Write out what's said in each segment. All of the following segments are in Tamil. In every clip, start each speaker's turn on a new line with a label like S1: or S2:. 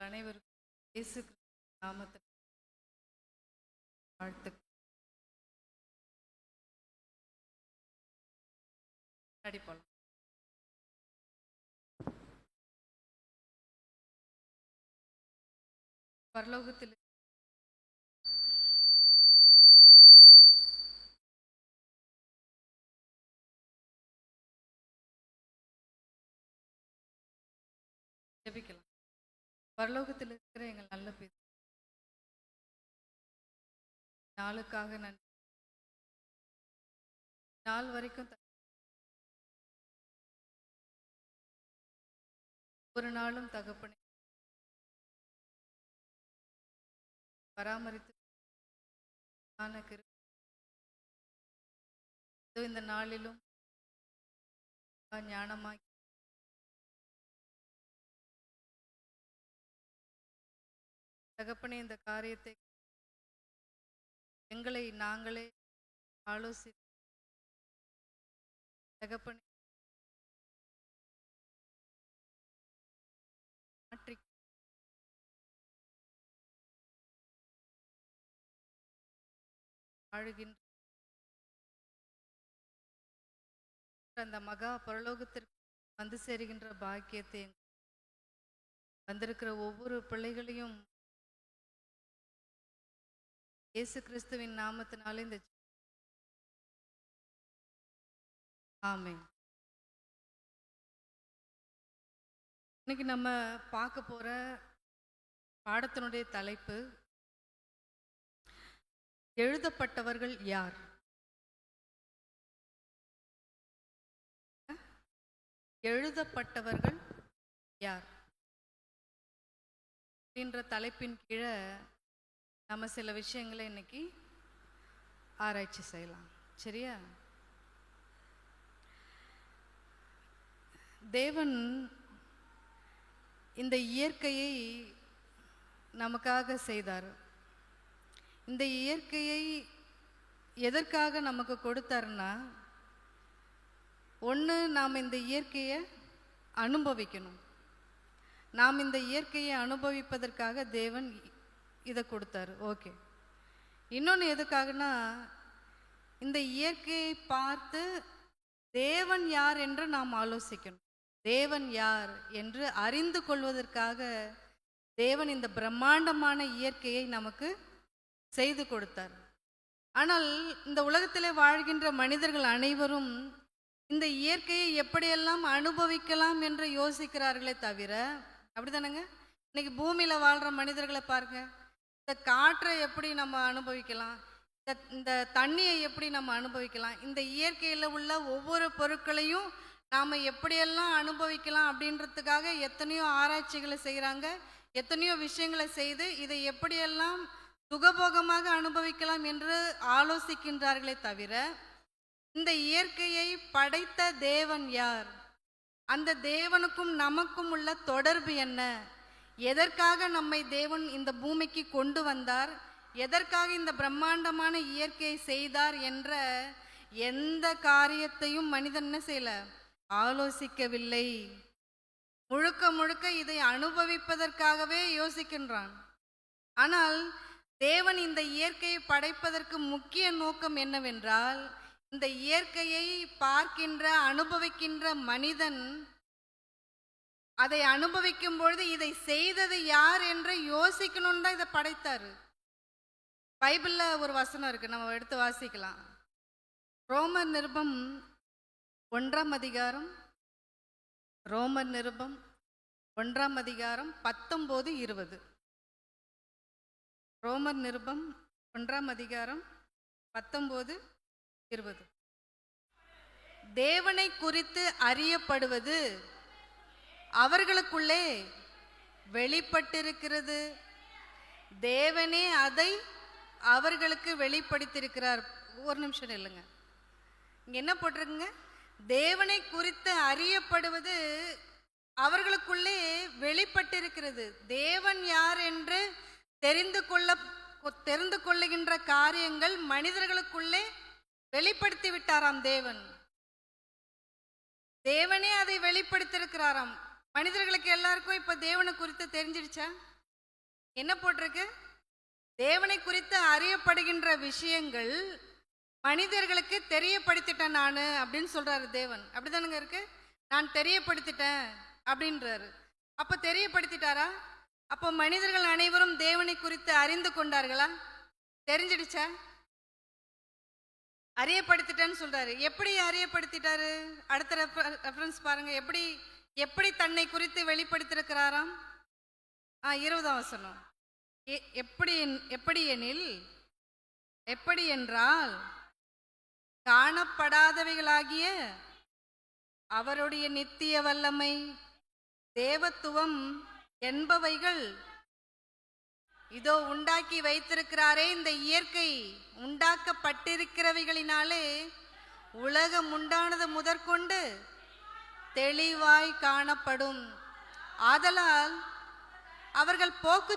S1: அனைவருக்கும் இயேசு கிறிஸ்துவின் நாமத்தில் வாழ்த்துக்கள். முன்னாடி போலாம். பரலோகத்தில் ஜெபிக்கலாம். பரலோகத்தில் இருக்கிற எங்கள் நல்ல பேர் நாளுக்காக நன்றி. நாள் வரைக்கும் ஒரு நாளும் தகப்பனை பராமரித்து இந்த நாளிலும் ஞானமாக்கி தகப்பனே இந்த காரியத்தை எங்களை நாங்களே ஆலோசி தகப்பனே மாற்றி ஆழுகின்ற அந்த மகா பரலோகத்திற்கு வந்து சேருகின்ற பாக்கியத்தை வந்திருக்கிற ஒவ்வொரு பிள்ளைகளையும் இயேசு கிறிஸ்துவின் நாமத்தினாலே இந்த ஆமென். இன்னைக்கு நம்ம பார்க்க போற பாடத்தினுடைய தலைப்பு எழுதப்பட்டவர்கள் யார்? எழுதப்பட்டவர்கள் யார் அப்படின்ற தலைப்பின் கீழே நம்ம சில விஷயங்களை இன்னைக்கு ஆராய்ச்சி செய்யலாம். சரியா? தேவன் இந்த இயற்கையை நமக்காக செய்தார். இந்த இயற்கையை எதற்காக நமக்கு கொடுத்தாருன்னா, ஒன்று, நாம் இந்த இயற்கையை அனுபவிக்கணும். நாம் இந்த இயற்கையை அனுபவிப்பதற்காக தேவன் இதை கொடுத்தாரு. ஓகே. இன்னொன்று எதுக்காகனா, இந்த இயற்கையை பார்த்து தேவன் யார் என்று நாம் ஆலோசிக்கணும். தேவன் யார் என்று அறிந்து கொள்வதற்காக தேவன் இந்த பிரம்மாண்டமான இயற்கையை நமக்கு செய்து கொடுத்தார். ஆனால் இந்த உலகத்திலே வாழ்கின்ற மனிதர்கள் அனைவரும் இந்த இயற்கையை எப்படியெல்லாம் அனுபவிக்கலாம் என்று யோசிக்கிறார்களே தவிர, அப்படிதானங்க? இன்னைக்கு பூமியில் வாழ்கிற மனிதர்களை பாருங்க. இந்த காற்றை எப்படி நம்ம அனுபவிக்கலாம், இந்த தண்ணியை எப்படி நம்ம அனுபவிக்கலாம், இந்த இயற்கையில் உள்ள ஒவ்வொரு பொருட்களையும் நாம் எப்படியெல்லாம் அனுபவிக்கலாம் அப்படின்றதுக்காக எத்தனையோ ஆராய்ச்சிகளை செய்கிறாங்க. எத்தனையோ விஷயங்களை செய்து இதை எப்படியெல்லாம் சுகபோகமாக அனுபவிக்கலாம் என்று ஆலோசிக்கின்றார்களே தவிர, இந்த இயற்கையை படைத்த தேவன் யார், அந்த தேவனுக்கும் நமக்கும் உள்ள தொடர்பு என்ன, எதற்காக நம்மை தேவன் இந்த பூமிக்கு கொண்டு வந்தார், எதற்காக இந்த பிரம்மாண்டமான இயற்கையை செய்தார் என்ற எந்த காரியத்தையும் மனிதன் என்ன செய்யல, ஆலோசிக்கவில்லை. முழுக்க முழுக்க இதை அனுபவிப்பதற்காகவே யோசிக்கின்றான். ஆனால் தேவன் இந்த இயற்கையை படைப்பதற்கு முக்கிய நோக்கம் என்னவென்றால், இந்த இயற்கையை பார்க்கின்ற அனுபவிக்கின்ற மனிதன் அதை அனுபவிக்கும் பொழுது இதை செய்தது யார் என்று யோசிக்கணும்னு தான் இதை படைத்தாரு. பைபிளில் ஒரு வசனம் இருக்கு, நம்ம எடுத்து வாசிக்கலாம். ரோமர் நிருபம் 1ஆம் அதிகாரம், ரோமர் நிருபம் 1ஆம் அதிகாரம் 19-20. ரோமர் நிருபம் 1ஆம் அதிகாரம் 19-20. தேவனை குறித்து அறியப்படுவது அவர்களுக்குள்ளே வெளிப்பட்டிருக்கிறது, தேவனே அதை அவர்களுக்கு வெளிப்படுத்தியிருக்கிறார். ஒரு நிமிஷம் இல்லைங்க, இங்க என்ன போட்டிருக்குங்க? தேவனை குறித்து அறியப்படுவது அவர்களுக்குள்ளே வெளிப்பட்டிருக்கிறது. தேவன் யார் என்று தெரிந்து கொள்ளுகின்ற காரியங்கள் மனிதர்களுக்குள்ளே வெளிப்படுத்தி விட்டாராம் தேவன். தேவனே அதை வெளிப்படுத்தியிருக்கிறாராம். மனிதர்களுக்கு எல்லாருக்கும் இப்ப தேவனை குறித்து தெரிஞ்சிடுச்சா? என்ன போட்டிருக்கு? தேவனை குறித்து அறியப்படுகின்ற விஷயங்கள் மனிதர்களுக்கு தெரியப்படுத்திட்டேன் நான் அப்படின்னு சொல்றாரு தேவன். அப்படிதானுங்க இருக்கு. நான் தெரியப்படுத்திட்டேன் அப்படின்றாரு. அப்ப தெரியப்படுத்திட்டாரா? அப்போ மனிதர்கள் அனைவரும் தேவனை குறித்து அறிந்து கொண்டார்களா? தெரிஞ்சிடுச்சா? அறியப்படுத்திட்டேன்னு சொல்றாரு. எப்படி அறியப்படுத்திட்டாரு? அடுத்த ரெஃபரன்ஸ் பாருங்க. எப்படி எப்படி தன்னை குறித்து வெளிப்படுத்திருக்கிறாராம்? 20ஆம் வசனம். எப்படி எப்படி எனில், எப்படி என்றால், காணப்படாதவைகளாகிய அவருடைய நித்திய வல்லமை, தேவத்துவம் என்பவைகள் இதோ உண்டாக்கி வைத்திருக்கிறாரே. இந்த இயற்கை உண்டாக்கப்பட்டிருக்கிறவைகளினாலே உலகம் உண்டானது முதற்கொண்டு தெளிவாய் காணப்படும். ஆதலால் அவர்கள் போக்கு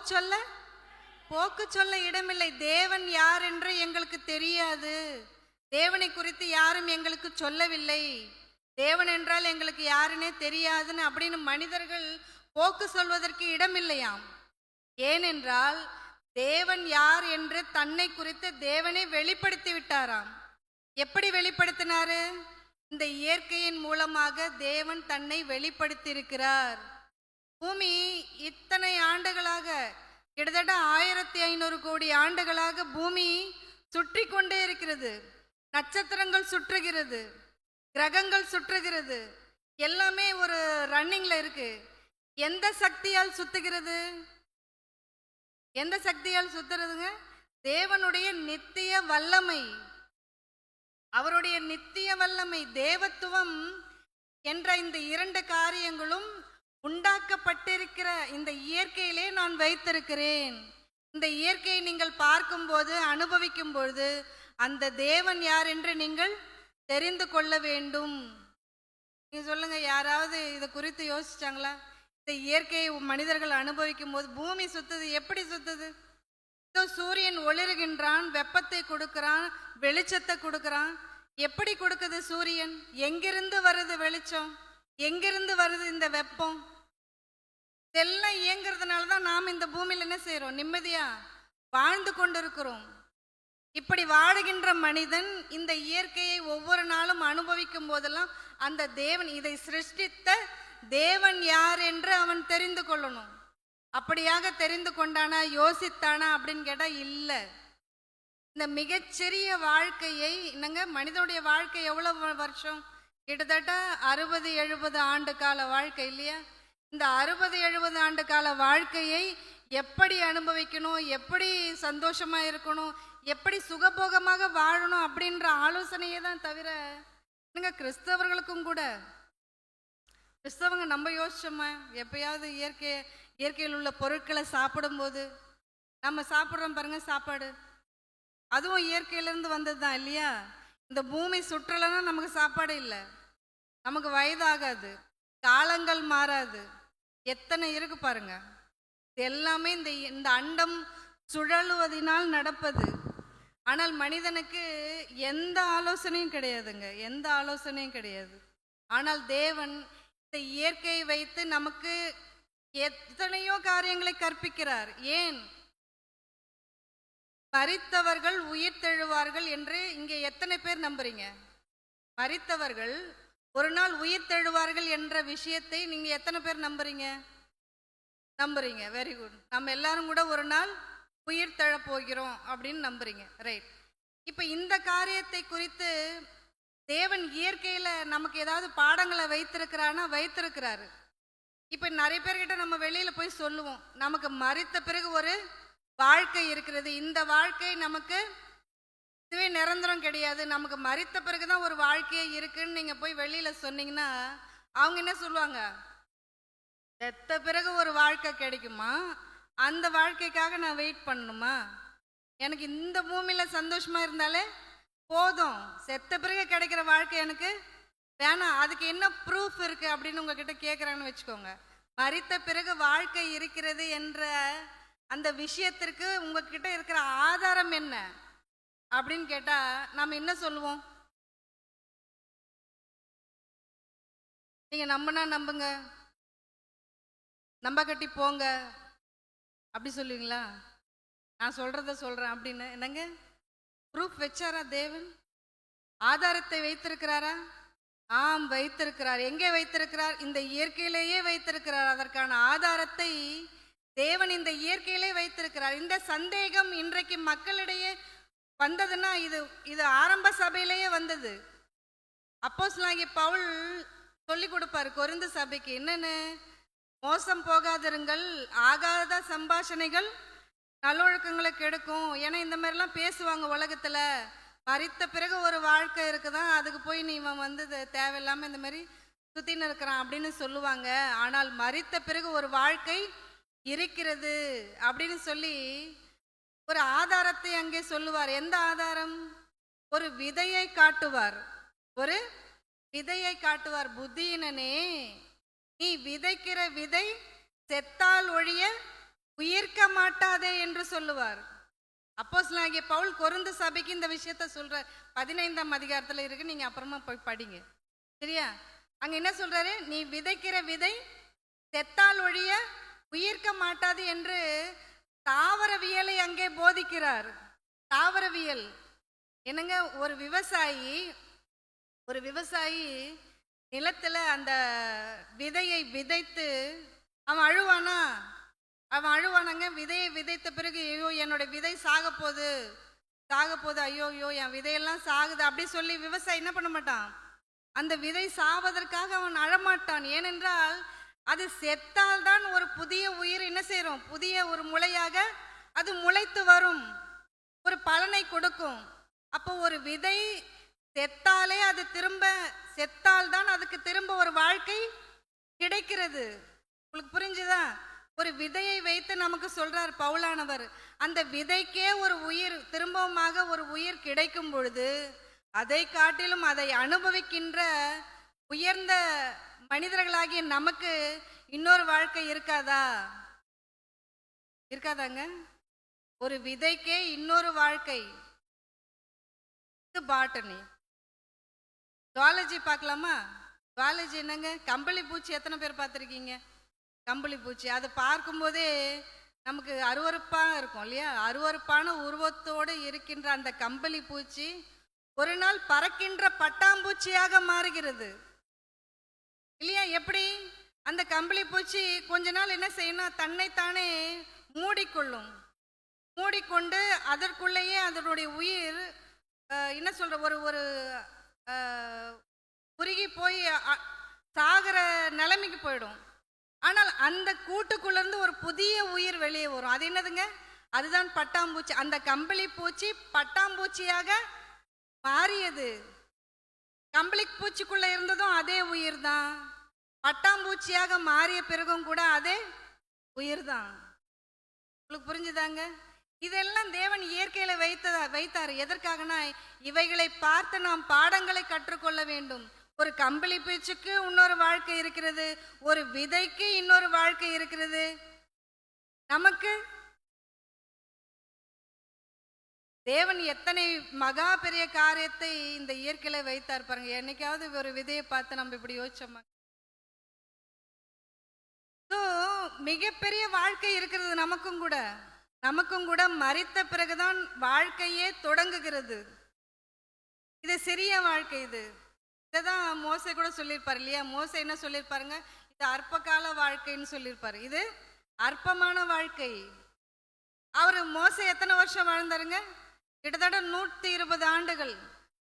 S1: சொல்ல இடமில்லை. தேவன் யார் என்று எங்களுக்கு தெரியாது, தேவனை குறித்து யாரும் எங்களுக்கு சொல்லவில்லை, தேவன் என்றால் எங்களுக்கு யாருன்னே தெரியாதுன்னு அப்படின்னு மனிதர்கள் போக்கு சொல்வதற்கு இடமில்லையாம். ஏனென்றால் தேவன் யார் என்று தன்னை குறித்து தேவனை வெளிப்படுத்தி விட்டாராம். எப்படி வெளிப்படுத்தினாரு? இந்த இயற்கையின் மூலமாக தேவன் தன்னை வெளிப்படுத்தி இருக்கிறார். பூமி இத்தனை ஆண்டுகளாக, கிட்டத்தட்ட 1500 கோடி ஆண்டுகளாக பூமி சுற்றி கொண்டே இருக்கிறது. நட்சத்திரங்கள் சுற்றுகிறது, கிரகங்கள் சுற்றுகிறது, எல்லாமே ஒரு ரன்னிங்ல இருக்கு. எந்த சக்தியால் சுத்துகிறது? எந்த சக்தியால் சுத்துறதுங்க? தேவனுடைய நித்திய வல்லமை, அவருடைய நித்திய வல்லமை, தேவத்துவம் என்ற இந்த 2 காரியங்களும் உண்டாக்கப்பட்டிருக்கிற இந்த இயற்கையிலே நான் வைத்திருக்கிறேன். இந்த இயற்கையை நீங்கள் பார்க்கும்போது, அனுபவிக்கும் பொழுது அந்த தேவன் யார் என்று நீங்கள் தெரிந்து கொள்ள வேண்டும். நீங்க சொல்லுங்க, யாராவது இதை குறித்து யோசிச்சாங்களா? இந்த இயற்கையை மனிதர்கள் அனுபவிக்கும் போது பூமி சுத்துது. எப்படி சுத்துது? சூரியன் ஒளிர்கின்றான், வெப்பத்தை கொடுக்கிறான், வெளிச்சத்தை கொடுக்கிறான். எப்படி கொடுக்குது சூரியன்? எங்கிருந்து வருது வெளிச்சம்? எங்கிருந்து வருது இந்த வெப்பம்? இதெல்லாம் இயங்குறதுனால தான் நாம் இந்த பூமியில் என்ன செய்யறோம்? நிம்மதியா வாழ்ந்து கொண்டிருக்கிறோம். இப்படி வாழுகின்ற மனிதன் இந்த இயற்கையை ஒவ்வொரு நாளும் அனுபவிக்கும் போதெல்லாம் அந்த தேவன், இதை சிருஷ்டித்த தேவன் யார் என்று அவன் தெரிந்து கொள்ளணும். அப்படியாக தெரிந்து கொண்டானா, யோசித்தானா அப்படின்னு கேட்டா இல்ல. இந்த மிகச்சிறிய வாழ்க்கையை, என்னங்க மனிதனுடைய வாழ்க்கை எவ்வளவு வருஷம்? கிட்டத்தட்ட 60-70 ஆண்டு கால வாழ்க்கை இல்லையா? இந்த 60-70 ஆண்டு கால வாழ்க்கையை எப்படி அனுபவிக்கணும், எப்படி சந்தோஷமா இருக்கணும், எப்படி சுகபோகமாக வாழணும் அப்படின்ற ஆலோசனையே தான் தவிர, நீங்க கிறிஸ்தவர்களுக்கும் கூட, கிறிஸ்தவங்க நம்ம யோசிச்சோமா? எப்பயாவது இயற்கையில் உள்ள பொருட்களை சாப்பிடும்போது, நம்ம சாப்பிட்றோம் பாருங்க சாப்பாடு, அதுவும் இயற்கையிலேருந்து வந்தது தான் இல்லையா? இந்த பூமி சுற்றலைன்னா நமக்கு சாப்பாடு இல்லை, நமக்கு வயதாகாது, காலங்கள் மாறாது, எத்தனை இருக்கு பாருங்க. இது எல்லாமே இந்த அண்டம் சுழலுவதினால் நடப்பது. ஆனால் மனிதனுக்கு எந்த ஆலோசனையும் கிடையாதுங்க, எந்த ஆலோசனையும் கிடையாது. ஆனால் தேவன் இந்த இயற்கையை வைத்து நமக்கு எத்தனையோ காரியங்களை கற்பிக்கிறார். ஏன்? மரித்தவர்கள் உயிர் தெழுவார்கள் என்று இங்கே எத்தனை பேர் நம்புறீங்க? மரித்தவர்கள் ஒரு நாள் உயிர் தெழுவார்கள் என்ற விஷயத்தை நீங்க எத்தனை பேர் நம்புறீங்க? நம்புறீங்க. Very good. நம்ம எல்லாரும் கூட ஒரு நாள் உயிர் தெழ போகிறோம் அப்படின்னு நம்புறீங்க. ரைட். இப்ப இந்த காரியத்தை குறித்து தேவன் இயற்கையில நமக்கு ஏதாவது பாடங்களை வைத்திருக்கிறான்னா வைத்திருக்கிறாரு. இப்ப நிறைய பேர்கிட்ட நம்ம வெளியில போய் சொல்லுவோம், நமக்கு மரித்த பிறகு ஒரு வாழ்க்கை இருக்கிறது, இந்த வாழ்க்கை நமக்கு இதுவே நிரந்தரம் கிடையாது, நமக்கு மரித்த பிறகுதான் ஒரு வாழ்க்கையே இருக்குன்னு நீங்க போய் வெளியில சொன்னீங்கன்னா அவங்க என்ன சொல்லுவாங்க? செத்த பிறகு ஒரு வாழ்க்கை கிடைக்குமா? அந்த வாழ்க்கைக்காக நான் வெயிட் பண்ணணுமா? எனக்கு இந்த பூமியில சந்தோஷமா இருந்தாலே போதும், செத்த பிறகு கிடைக்கிற வாழ்க்கை எனக்கு வேணாம். அதுக்கு என்ன ப்ரூஃப் இருக்கு அப்படின்னு உங்ககிட்ட கேட்குறாங்கன்னு வச்சுக்கோங்க. மரித்த பிறகு வாழ்க்கை இருக்கிறது என்ற அந்த விஷயத்திற்கு உங்ககிட்ட இருக்கிற ஆதாரம் என்ன அப்படின்னு கேட்டா நம்ம என்ன சொல்லுவோம்? நீங்க நம்பினா நம்புங்க, நம்ப கட்டி போங்க அப்படி சொல்லுவீங்களா? நான் சொல்றத சொல்றேன் அப்படின்னு என்னங்க ப்ரூஃப் வச்சாரா தேவன்? ஆதாரத்தை வைத்திருக்கிறாரா? ஆம், வைத்திருக்கிறார். எங்கே வைத்திருக்கிறார்? இந்த இயற்கையிலேயே வைத்திருக்கிறார். அதற்கான ஆதாரத்தை தேவன் இந்த இயற்கையிலே வைத்திருக்கிறார். இந்த சந்தேகம் இன்றைக்கு மக்களிடையே வந்ததுன்னா இது இது ஆரம்ப சபையிலேயே வந்தது. அப்போஸ்தலனாகிய பவுல் சொல்லி கொடுப்பாரு கொரிந்து சபைக்கு, என்னன்னு? மோசம் போகாதிருங்கள், ஆகாத சம்பாஷணைகள் நல்லொழுக்கங்களை கெடுக்கும். ஏன்னா இந்த மாதிரிலாம் பேசுவாங்க உலகத்துல. மரித்த பிறகு ஒரு வாழ்க்கை இருக்குதான், அதுக்கு போய் நீ இவன் வந்து தேவையில்லாம இந்த மாதிரி சுத்தின்னு இருக்கிறான் அப்படின்னு சொல்லுவாங்க. ஆனால் மரித்த பிறகு ஒரு வாழ்க்கை இருக்கிறது அப்படின்னு சொல்லி ஒரு ஆதாரத்தை அங்கே சொல்லுவார். எந்த ஆதாரம்? ஒரு விதையை காட்டுவார். ஒரு விதையை காட்டுவார். புத்தியினனே, நீ விதைக்கிற விதை செத்தால் ஒழிய உயிர்க்க மாட்டாதே என்று சொல்லுவார். அப்போஸ்தலனாகிய பவுல் கொரிந்து சபைக்கு இந்த விஷயத்த சொல்றார். 15ஆம் அதிகாரத்துல இருக்கு, நீங்க அப்புறமா போய் படிங்க, சரியா? அங்க என்ன சொல்றாரு? நீ விதைக்கிற விதை செத்தால் ஒழிய உயிர்க்க மாட்டாது என்று தாவரவியலை அங்கே போதிக்கிறார். தாவரவியல் என்னங்க? ஒரு விவசாயி நிலத்துல அந்த விதையை விதைத்து அவன் அழுவானாங்க. விதையை விதைத்த பிறகு ஐயோ என்னோட விதை சாக போகுது, ஐயோ என் விதையெல்லாம் சாகுது அப்படி சொல்லி விவசாயி என்ன பண்ண மாட்டான்? அந்த விதை சாவதற்காக அவன் அழமாட்டான். ஏனென்றால் அது செத்தால் தான் ஒரு புதிய உயிர் என்ன செய்யறோம்? புதிய ஒரு முளையாக அது முளைத்து வரும், ஒரு பலனை கொடுக்கும். அப்போ ஒரு விதை செத்தாலே அது செத்தால் தான் அதுக்கு திரும்ப ஒரு வாழ்க்கை கிடைக்கிறது. உங்களுக்கு புரிஞ்சுதா? ஒரு விதையை வைத்து நமக்கு சொல்றார் பவுலானவர். அந்த விதைக்கே ஒரு உயிர், திரும்பவுமாக ஒரு உயிர் கிடைக்கும் பொழுது அதை காட்டிலும் அதை அனுபவிக்கின்ற உயர்ந்த மனிதர்களாகிய நமக்கு இன்னொரு வாழ்க்கை இருக்காதாங்க? ஒரு விதைக்கே இன்னொரு வாழ்க்கை. இது பாட்டனி. ஜுவாலஜி பார்க்கலாமா? ஜுவாலஜி என்னங்க? கம்பளி பூச்சி எத்தனை பேர் பார்த்துருக்கீங்க? கம்பளி பூச்சி அது பார்க்கும்போதே நமக்கு அருவருப்பா இருக்கும் இல்லையா? அருவருப்பான உருவத்தோடு இருக்கின்ற அந்த கம்பளி பூச்சி ஒரு நாள் பறக்கின்ற பட்டாம்பூச்சியாக மாறுகிறது இல்லையா? எப்படி? அந்த கம்பளி பூச்சி கொஞ்ச நாள் என்ன செய்யணும்? தன்னைத்தானே மூடிக்கொண்டு அதற்குள்ளேயே அதனுடைய உயிர் என்ன சொல்ற ஒரு குறுகி போய் சாகிற நிலைமைக்கு போயிடும். ஆனால் அந்த கூட்டுக்குள்ள இருந்து ஒரு புதிய உயிர் வெளியே வரும். அது என்னதுங்க? அதுதான் பட்டாம்பூச்சி. அந்த கம்பளி பூச்சி பட்டாம்பூச்சியாக மாறியது. கம்பளி பூச்சிக்குள்ள இருந்ததும் அதே உயிர் தான், பட்டாம்பூச்சியாக மாறிய பிறகும் கூட அதே உயிர் தான். உங்களுக்கு புரிஞ்சுதாங்க? இதெல்லாம் தேவன் இயற்கையில வைத்தார். எதற்காகனா இவைகளை பார்த்து நாம் பாடங்களை கற்றுக்கொள்ள வேண்டும். ஒரு கம்பளி பூச்சிக்கு இன்னொரு வாழ்க்கை இருக்கிறது, ஒரு விதைக்கு இன்னொரு வாழ்க்கை இருக்கிறது. நமக்கு தேவன் எத்தனை மகா பெரிய காரியத்தை இந்த இயற்கையில வைத்தார் பாருங்க. என்னைக்காவது ஒரு விதையை பார்த்து நம்ம இப்படி யோசிச்சோமா? மிகப்பெரிய வாழ்க்கை இருக்கிறது நமக்கும் கூட மரித்த பிறகுதான் வாழ்க்கையே தொடங்குகிறது. இது சிறிய வாழ்க்கை. இதைதான் மோசே கூட சொல்லியிருப்பாரு இல்லையா? மோசே என்ன சொல்லியிருப்பாருங்க? இது அற்பகால வாழ்க்கைன்னு சொல்லியிருப்பாரு. இது அற்பமான வாழ்க்கை. மோசே எத்தனை வருஷம் வாழ்ந்தாருங்க? கிட்டத்தட்ட 120 ஆண்டுகள்.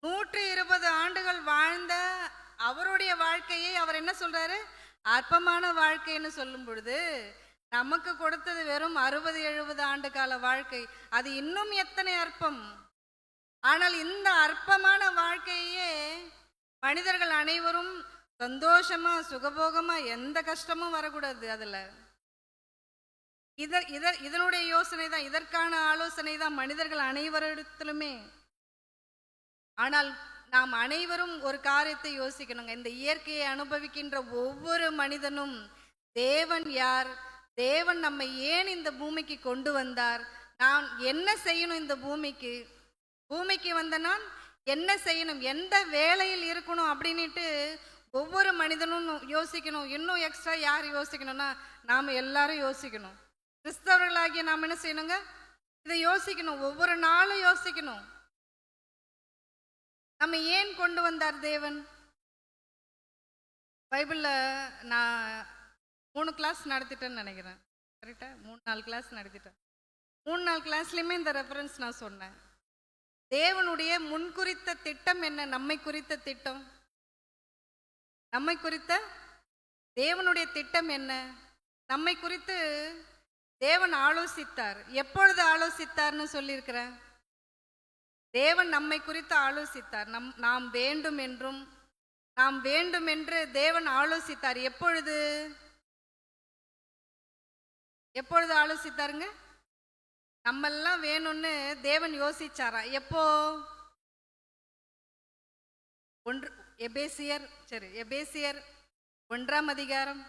S1: 120 ஆண்டுகள் வாழ்ந்த அவருடைய வாழ்க்கையை அவர் என்ன சொல்றாரு? அற்பமான வாழ்க்கைன்னு சொல்லும் பொழுது நமக்கு கொடுத்தது வெறும் 60-70 ஆண்டு கால வாழ்க்கை. அது இன்னும் எத்தனை அற்பம்! ஆனால் இந்த அற்பமான வாழ்க்கையே மனிதர்கள் அனைவரும் சந்தோஷமா சுகபோகமா எந்த கஷ்டமும் வரக்கூடாது. அதுல இதனுடைய யோசனை தான், இதற்கான ஆலோசனை தான் மனிதர்கள் அனைவரிடத்திலுமே. ஆனால் நாம் அனைவரும் ஒரு காரியத்தை யோசிக்கணுங்க. இந்த இயற்கையை அனுபவிக்கின்ற ஒவ்வொரு மனிதனும் தேவன் யார், தேவன் நம்மை ஏன் இந்த பூமிக்கு கொண்டு வந்தார், நான் என்ன செய்யணும், இந்த பூமிக்கு வந்த நான் என்ன செய்யணும், எந்த வேலையில் இருக்கணும் அப்படின்ட்டு ஒவ்வொரு மனிதனும் யோசிக்கணும். இன்னும் எக்ஸ்ட்ரா யார் யோசிக்கணும்னா நாம் எல்லாரும் யோசிக்கணும். கிறிஸ்தவர்களாகிய நாம் என்ன செய்யணுங்க? இதை யோசிக்கணும். ஒவ்வொரு நாளும் யோசிக்கணும். நம்ம ஏன் கொண்டு வந்தார் தேவன்? பைபிளில் நான் 3 கிளாஸ் நடத்திட்டேன்னு நினைக்கிறேன். கரெக்டாக 3-4 கிளாஸ் நடத்திட்டேன். 3-4 கிளாஸ்லையுமே இந்த ரெஃபரன்ஸ் நான் சொன்னேன். தேவனுடைய முன்குறித்த திட்டம் என்ன? நம்மை குறித்த திட்டம், நம்மை குறித்த தேவனுடைய திட்டம் என்ன? நம்மை குறித்து தேவன் ஆலோசித்தார். எப்பொழுது ஆலோசித்தார்னு சொல்லியிருக்கிறேன். தேவன் நம்மை குறித்து ஆலோசித்தார். நாம் வேண்டும் என்றும், நாம் வேண்டும் என்று தேவன் ஆலோசித்தார். எப்பொழுது எப்பொழுது ஆலோசித்தாருங்க? நம்மெல்லாம் வேணும்னு தேவன் யோசிச்சாரா? எப்போ? எபேசியர் 1ஆம் அதிகாரம்,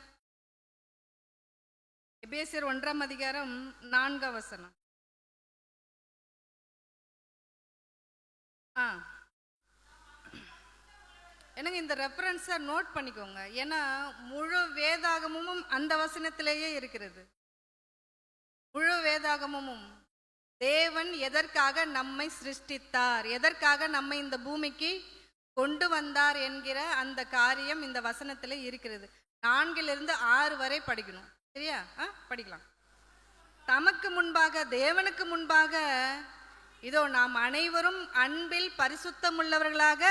S1: எபேசியர் 1ஆம் அதிகாரம் 4ஆம் வசனம். எனக்கு இந்த ரெஃபரன்ஸை நோட் பண்ணிக்கோங்க. ஏன்னா முழு வேதாகமும் அந்த வசனத்திலேயே இருக்கிறது. முழு வேதாகமும் தேவன் எதற்காக நம்மை சிருஷ்டித்தார், எதற்காக நம்மை இந்த பூமிக்கு கொண்டு வந்தார் என்கிற அந்த காரியம் இந்த வசனத்தில் இருக்கிறது. 4லிருந்து 6 வரை படிக்கணும். சரியா? படிக்கலாம். தமக்கு முன்பாக, தேவனுக்கு முன்பாக இதோ நாம் அனைவரும் அன்பில் பரிசுத்தமுள்ளவர்களாக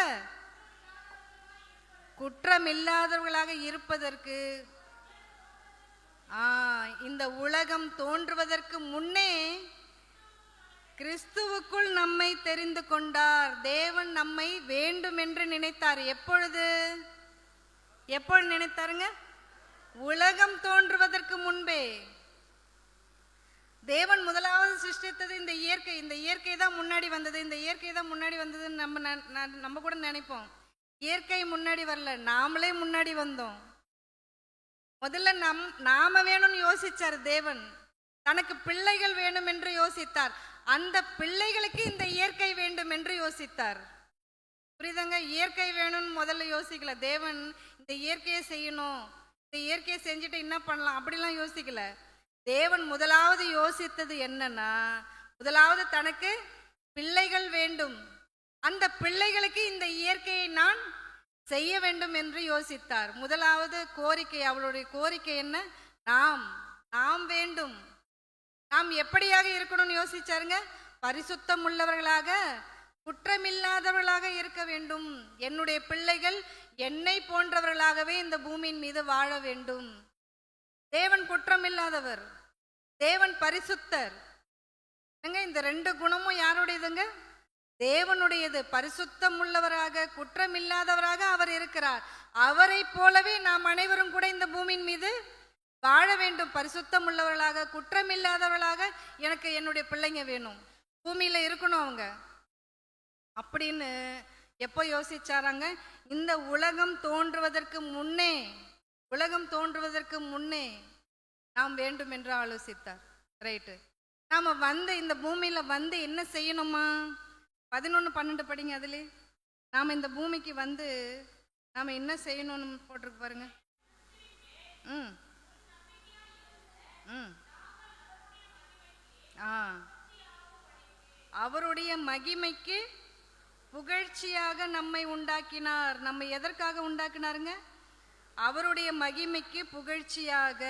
S1: குற்றமில்லாதவர்களாக இருப்பதற்கு இந்த உலகம் தோன்றுவதற்கு முன்னே கிறிஸ்துவுக்குள் நம்மை தெரிந்து கொண்டார். தேவன் நம்மை வேண்டும் என்று நினைத்தார். எப்பொழுது நினைத்தாருங்க? உலகம் தோன்றுவதற்கு முன்பே. தேவன் முதலாவது சிருஷ்டித்தது இந்த இயற்கை. இந்த இயற்கை தான் முன்னாடி வந்தது. இந்த இயற்கை தான் முன்னாடி வந்ததுன்னு நம்ம கூட நினைப்போம். இயற்கை முன்னாடி வரல, நாமளே முன்னாடி வந்தோம். முதல்ல நாம வேணும்னு யோசிச்சார் தேவன். தனக்கு பிள்ளைகள் வேணும் என்று யோசித்தார். அந்த பிள்ளைகளுக்கு இந்த இயற்கை வேண்டும் என்று யோசித்தார். புரியுதாங்க? இயற்கை வேணும்னு முதல்ல யோசிக்கல தேவன். இந்த இயற்கையை செய்யணும், இந்த இயற்கையை செஞ்சுட்டு என்ன பண்ணலாம் அப்படிலாம் யோசிக்கல. தேவன் முதலாவது யோசித்தது என்னன்னா, முதலாவது தனக்கு பிள்ளைகள் வேண்டும், அந்த பிள்ளைகளுக்கு இந்த இயற்கையை நான் செய்ய வேண்டும் என்று யோசித்தார். முதலாவது கோரிக்கை, அவளுடைய கோரிக்கை என்ன? நாம் வேண்டும். நாம் எப்படியாக இருக்கணும்னு யோசிச்சாருங்க? பரிசுத்தம் உள்ளவர்களாக, குற்றமில்லாதவர்களாக இருக்க வேண்டும். என்னுடைய பிள்ளைகள் என்னை போன்றவர்களாகவே இந்த பூமியின் மீது வாழ வேண்டும். தேவன் குற்றமில்லாதவர், தேவன் பரிசுத்தர். இந்த 2 குணமும் யாருடையதுங்க? தேவனுடையது. பரிசுத்தம் உள்ளவராக, குற்றமில்லாதவராக அவர் இருக்கிறார். அவரை போலவே நாம் அனைவரும் கூட இந்த பூமியின் மீது வாழ வேண்டும். பரிசுத்தம் உள்ளவர்களாக, குற்றமில்லாதவர்களாக எனக்கு என்னுடைய பிள்ளைங்க வேணும், பூமியில இருக்கணும் அவங்க அப்படின்னு எப்போ யோசிச்சாராங்க? இந்த உலகம் தோன்றுவதற்கு முன்னே நாம் வேண்டும் என்று ஆலோசித்தார். ரைட்டு. நாம இந்த பூமியில என்ன செய்யணுமா? 11-12 படிங்க. அதுல நாம இந்த பூமிக்கு நாம என்ன செய்யணும்னு போட்டிருக்கு பாருங்க. அவருடைய மகிமைக்கு புகழ்ச்சியாக நம்மை உண்டாக்கினார். நம்ம எதற்காக உண்டாக்கினாருங்க? அவருடைய மகிமைக்கு புகழ்ச்சியாக,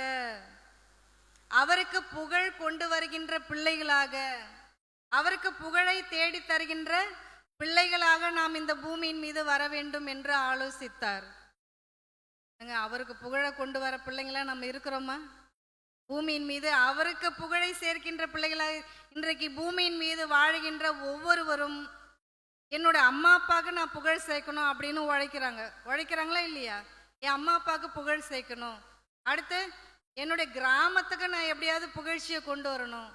S1: அவருக்கு புகழ் கொண்டு வருகின்ற பிள்ளைகளாக, அவருக்கு புகழை தேடி தருகின்ற பிள்ளைகளாக நாம் இந்த பூமியின் மீது வர வேண்டும் என்று ஆலோசித்தார். அவருக்கு புகழை கொண்டு வர பிள்ளைங்களா நம்ம இருக்கிறோமா? பூமியின் மீது அவருக்கு புகழை சேர்க்கின்ற பிள்ளைகளாக இன்றைக்கு பூமியின் மீது வாழுகின்ற ஒவ்வொருவரும் என்னோட அம்மா அப்பாவுக்கு நான் புகழ் சேர்க்கணும் அப்படின்னு உழைக்கிறாங்களா இல்லையா? என் அம்மா அப்பாவுக்கு புகழ் சேர்க்கணும். அடுத்து என்னுடைய கிராமத்துக்கு நான் எப்படியாவது புகழ்ச்சியை கொண்டு வரணும்,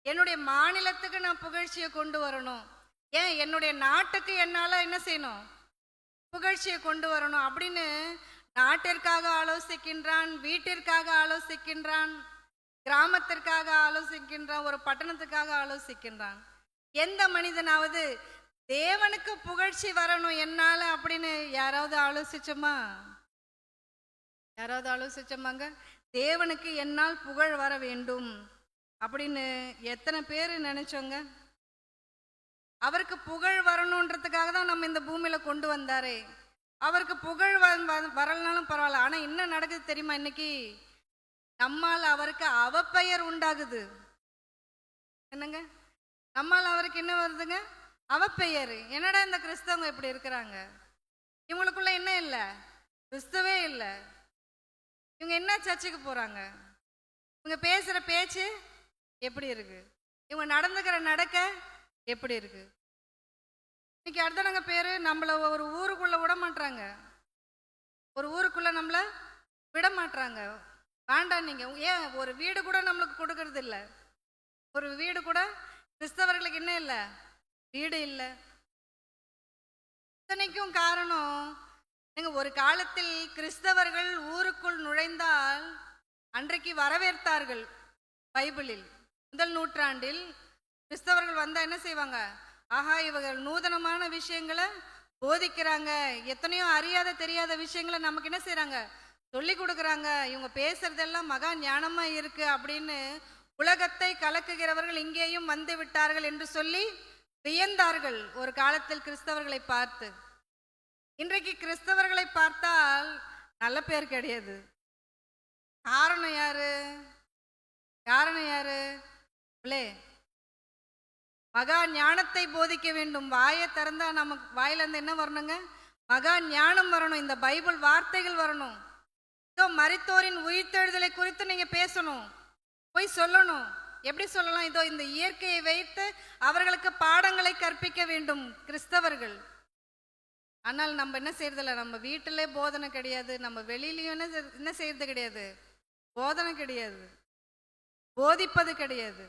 S1: என்னுடைய மாநிலத்துக்கு நான் புகழ்ச்சியை கொண்டு வரணும், ஏன் என்னுடைய நாட்டுக்கு என்னால் என்ன செய்யணும்? புகழ்ச்சியை கொண்டு வரணும் அப்படின்னு நாட்டிற்காக ஆலோசிக்கின்றான், வீட்டிற்காக ஆலோசிக்கின்றான், கிராமத்திற்காக ஆலோசிக்கின்றான், ஒரு பட்டணத்துக்காக ஆலோசிக்கின்றான். எந்த மனிதனாவது தேவனுக்கு புகழ்ச்சி வரணும் என்னால அப்படின்னு யாராவது ஆலோசிச்சோமா? யாராவது ஆலோசிச்சோமாங்க? தேவனுக்கு என்னால் புகழ் வர வேண்டும் அப்படின்னு எத்தனை பேர் நினைச்சோங்க? அவருக்கு புகழ் வரணுன்றதுக்காக தான் நம்ம இந்த பூமியில கொண்டு வந்தாரே. அவருக்கு புகழ் வரலனாலும் பரவாயில்ல. ஆனா என்ன நடக்குது தெரியுமா? இன்னைக்கு நம்மால் அவருக்கு அவப்பெயர் உண்டாகுது. என்னங்க? நம்மால் அவருக்கு என்ன வருதுங்க? அவப்பெயர். என்னடா இந்த கிறிஸ்தவங்க இப்படி இருக்கிறாங்க? இவங்களுக்குள்ள என்ன இல்லை? கிறிஸ்துவே இல்லை. இவங்க என்ன சர்ச்சுக்கு போறாங்க? இவங்க பேசுற பேச்சு எப்படி இருக்கு? இவங்க நடந்துக்கிற நடக்க எப்படி இருக்கு? இன்னைக்கு அடுத்தவங்க பேரு நம்மள ஒரு ஊருக்குள்ள விட மாட்டாங்க. ஒரு ஊருக்குள்ள நம்மள விட மாட்டாங்க. வேண்டாம், நீங்க ஏன் ஒரு வீடு கூட நம்மளுக்கு கொடுக்கறது இல்லை. ஒரு வீடு கூட கிறிஸ்தவர்களுக்கு என்ன இல்லை? வீடு இல்லை. இத்தனைக்கும் காரணம், நீங்க ஒரு காலத்தில் கிறிஸ்தவர்கள் ஊருக்குள் நுழைந்தால் அன்றைக்கு வரவேற்றார்கள். பைபிளில் முதல் நூற்றாண்டில் கிறிஸ்தவர்கள் வந்தா என்ன செய்வாங்க? ஆஹா, இவர்கள் நூதனமான விஷயங்களை போதிக்கிறாங்க, எத்தனையோ அறியாத தெரியாத விஷயங்களை நமக்கு என்ன செய்யறாங்க? சொல்லி கொடுக்குறாங்க, இவங்க பேசுறதெல்லாம் மகா ஞானமா இருக்கு அப்படின்னு உலகத்தை கலக்குகிறவர்கள் இங்கேயும் வந்து விட்டார்கள் என்று சொல்லி வியந்தார்கள் ஒரு காலத்தில் கிறிஸ்தவர்களை பார்த்து. இன்றைக்கு கிறிஸ்தவர்களை பார்த்தால் நல்ல பேர் கிடையாது. காரணம் யாரு? காரணம் யாரு? மகா ஞானத்தை போதிக்க வேண்டும். வாயை திறந்தா நமக்கு வாயில இருந்து என்ன வரணுங்க? மகா ஞானம் வரணும். இந்த பைபிள் வார்த்தைகள் வரணும். மரித்தோரின் உயிர்த்தெழுதலை குறித்து நீங்க பேசணும், போய் சொல்லணும். எப்படி சொல்லலாம்? இதோ இந்த இயற்கையை வைத்து அவர்களுக்கு பாடங்களை கற்பிக்க வேண்டும் கிறிஸ்தவர்கள். ஆனால் நம்ம என்ன செய்யறதில்ல. நம்ம வீட்டிலே போதனை கிடையாது, நம்ம வெளியிலையும் என்ன செய்யறது கிடையாது, போதனை கிடையாது, போதிப்பது கிடையாது,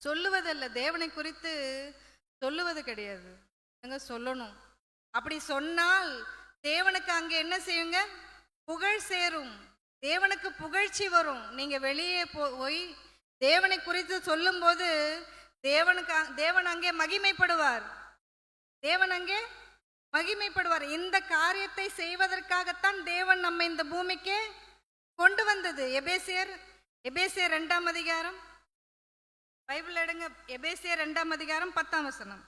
S1: சொல்லுவதல்ல, தேவனை குறித்து சொல்லுவது கிடையாது. எங்க சொல்லணும். அப்படி சொன்னால் தேவனுக்கு அங்கே என்ன செய்யுங்க? புகழ் சேரும், தேவனுக்கு புகழ்ச்சி வரும். நீங்க வெளியே போய் தேவனை குறித்து சொல்லும் போது தேவன் அங்கே மகிமைப்படுவார். தேவன் அங்கே மகிமைப்படுவார். இந்த காரியத்தை செய்வதற்காகத்தான் தேவன் நம்ம இந்த பூமிக்கு கொண்டு வந்தது. எபேசியர் 2ஆம் அதிகாரம் பைபிள் எடுங்க. எபேசியர் 2ஆம் அதிகாரம் 10ஆம் வசனம்.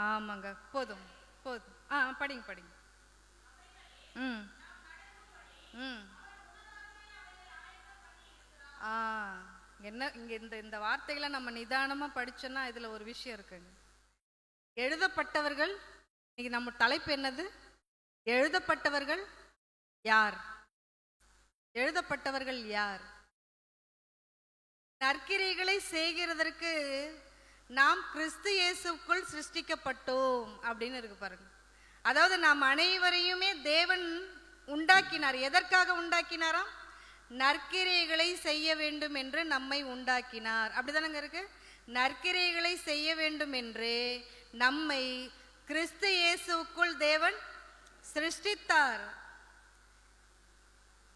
S1: ஆமாங்க, போதும் போதும். படிங்க படிங்க. என்ன இங்க இந்த வார்த்தைகளை நம்ம நிதானமா படிச்சோன்னா இதுல ஒரு விஷயம் இருக்குங்க. எழுதப்பட்டவர்கள், இன்னைக்கு நம்ம தலைப்பு என்னது? எழுதப்பட்டவர்கள் யார்? எழுதப்பட்டவர்கள் யார்? நற்கிரிகளை செய்கிறதற்கு நாம் கிறிஸ்து இயேசுக்குள் சிருஷ்டிக்கப்பட்டோம் அப்படின்னு இருக்கு பாருங்க. அதாவது நாம் அனைவரையுமே தேவன் உண்டாக்கினார். எதற்காக உண்டாக்கினாராம்? நற்கிரிகளை செய்ய வேண்டும் என்று நம்மை உண்டாக்கினார். அப்படிதானங்க இருக்கு. நற்கிரிகளை செய்ய வேண்டும் என்று நம்மை கிறிஸ்து இயேசுக்குள் தேவன் சிருஷ்டித்தார்.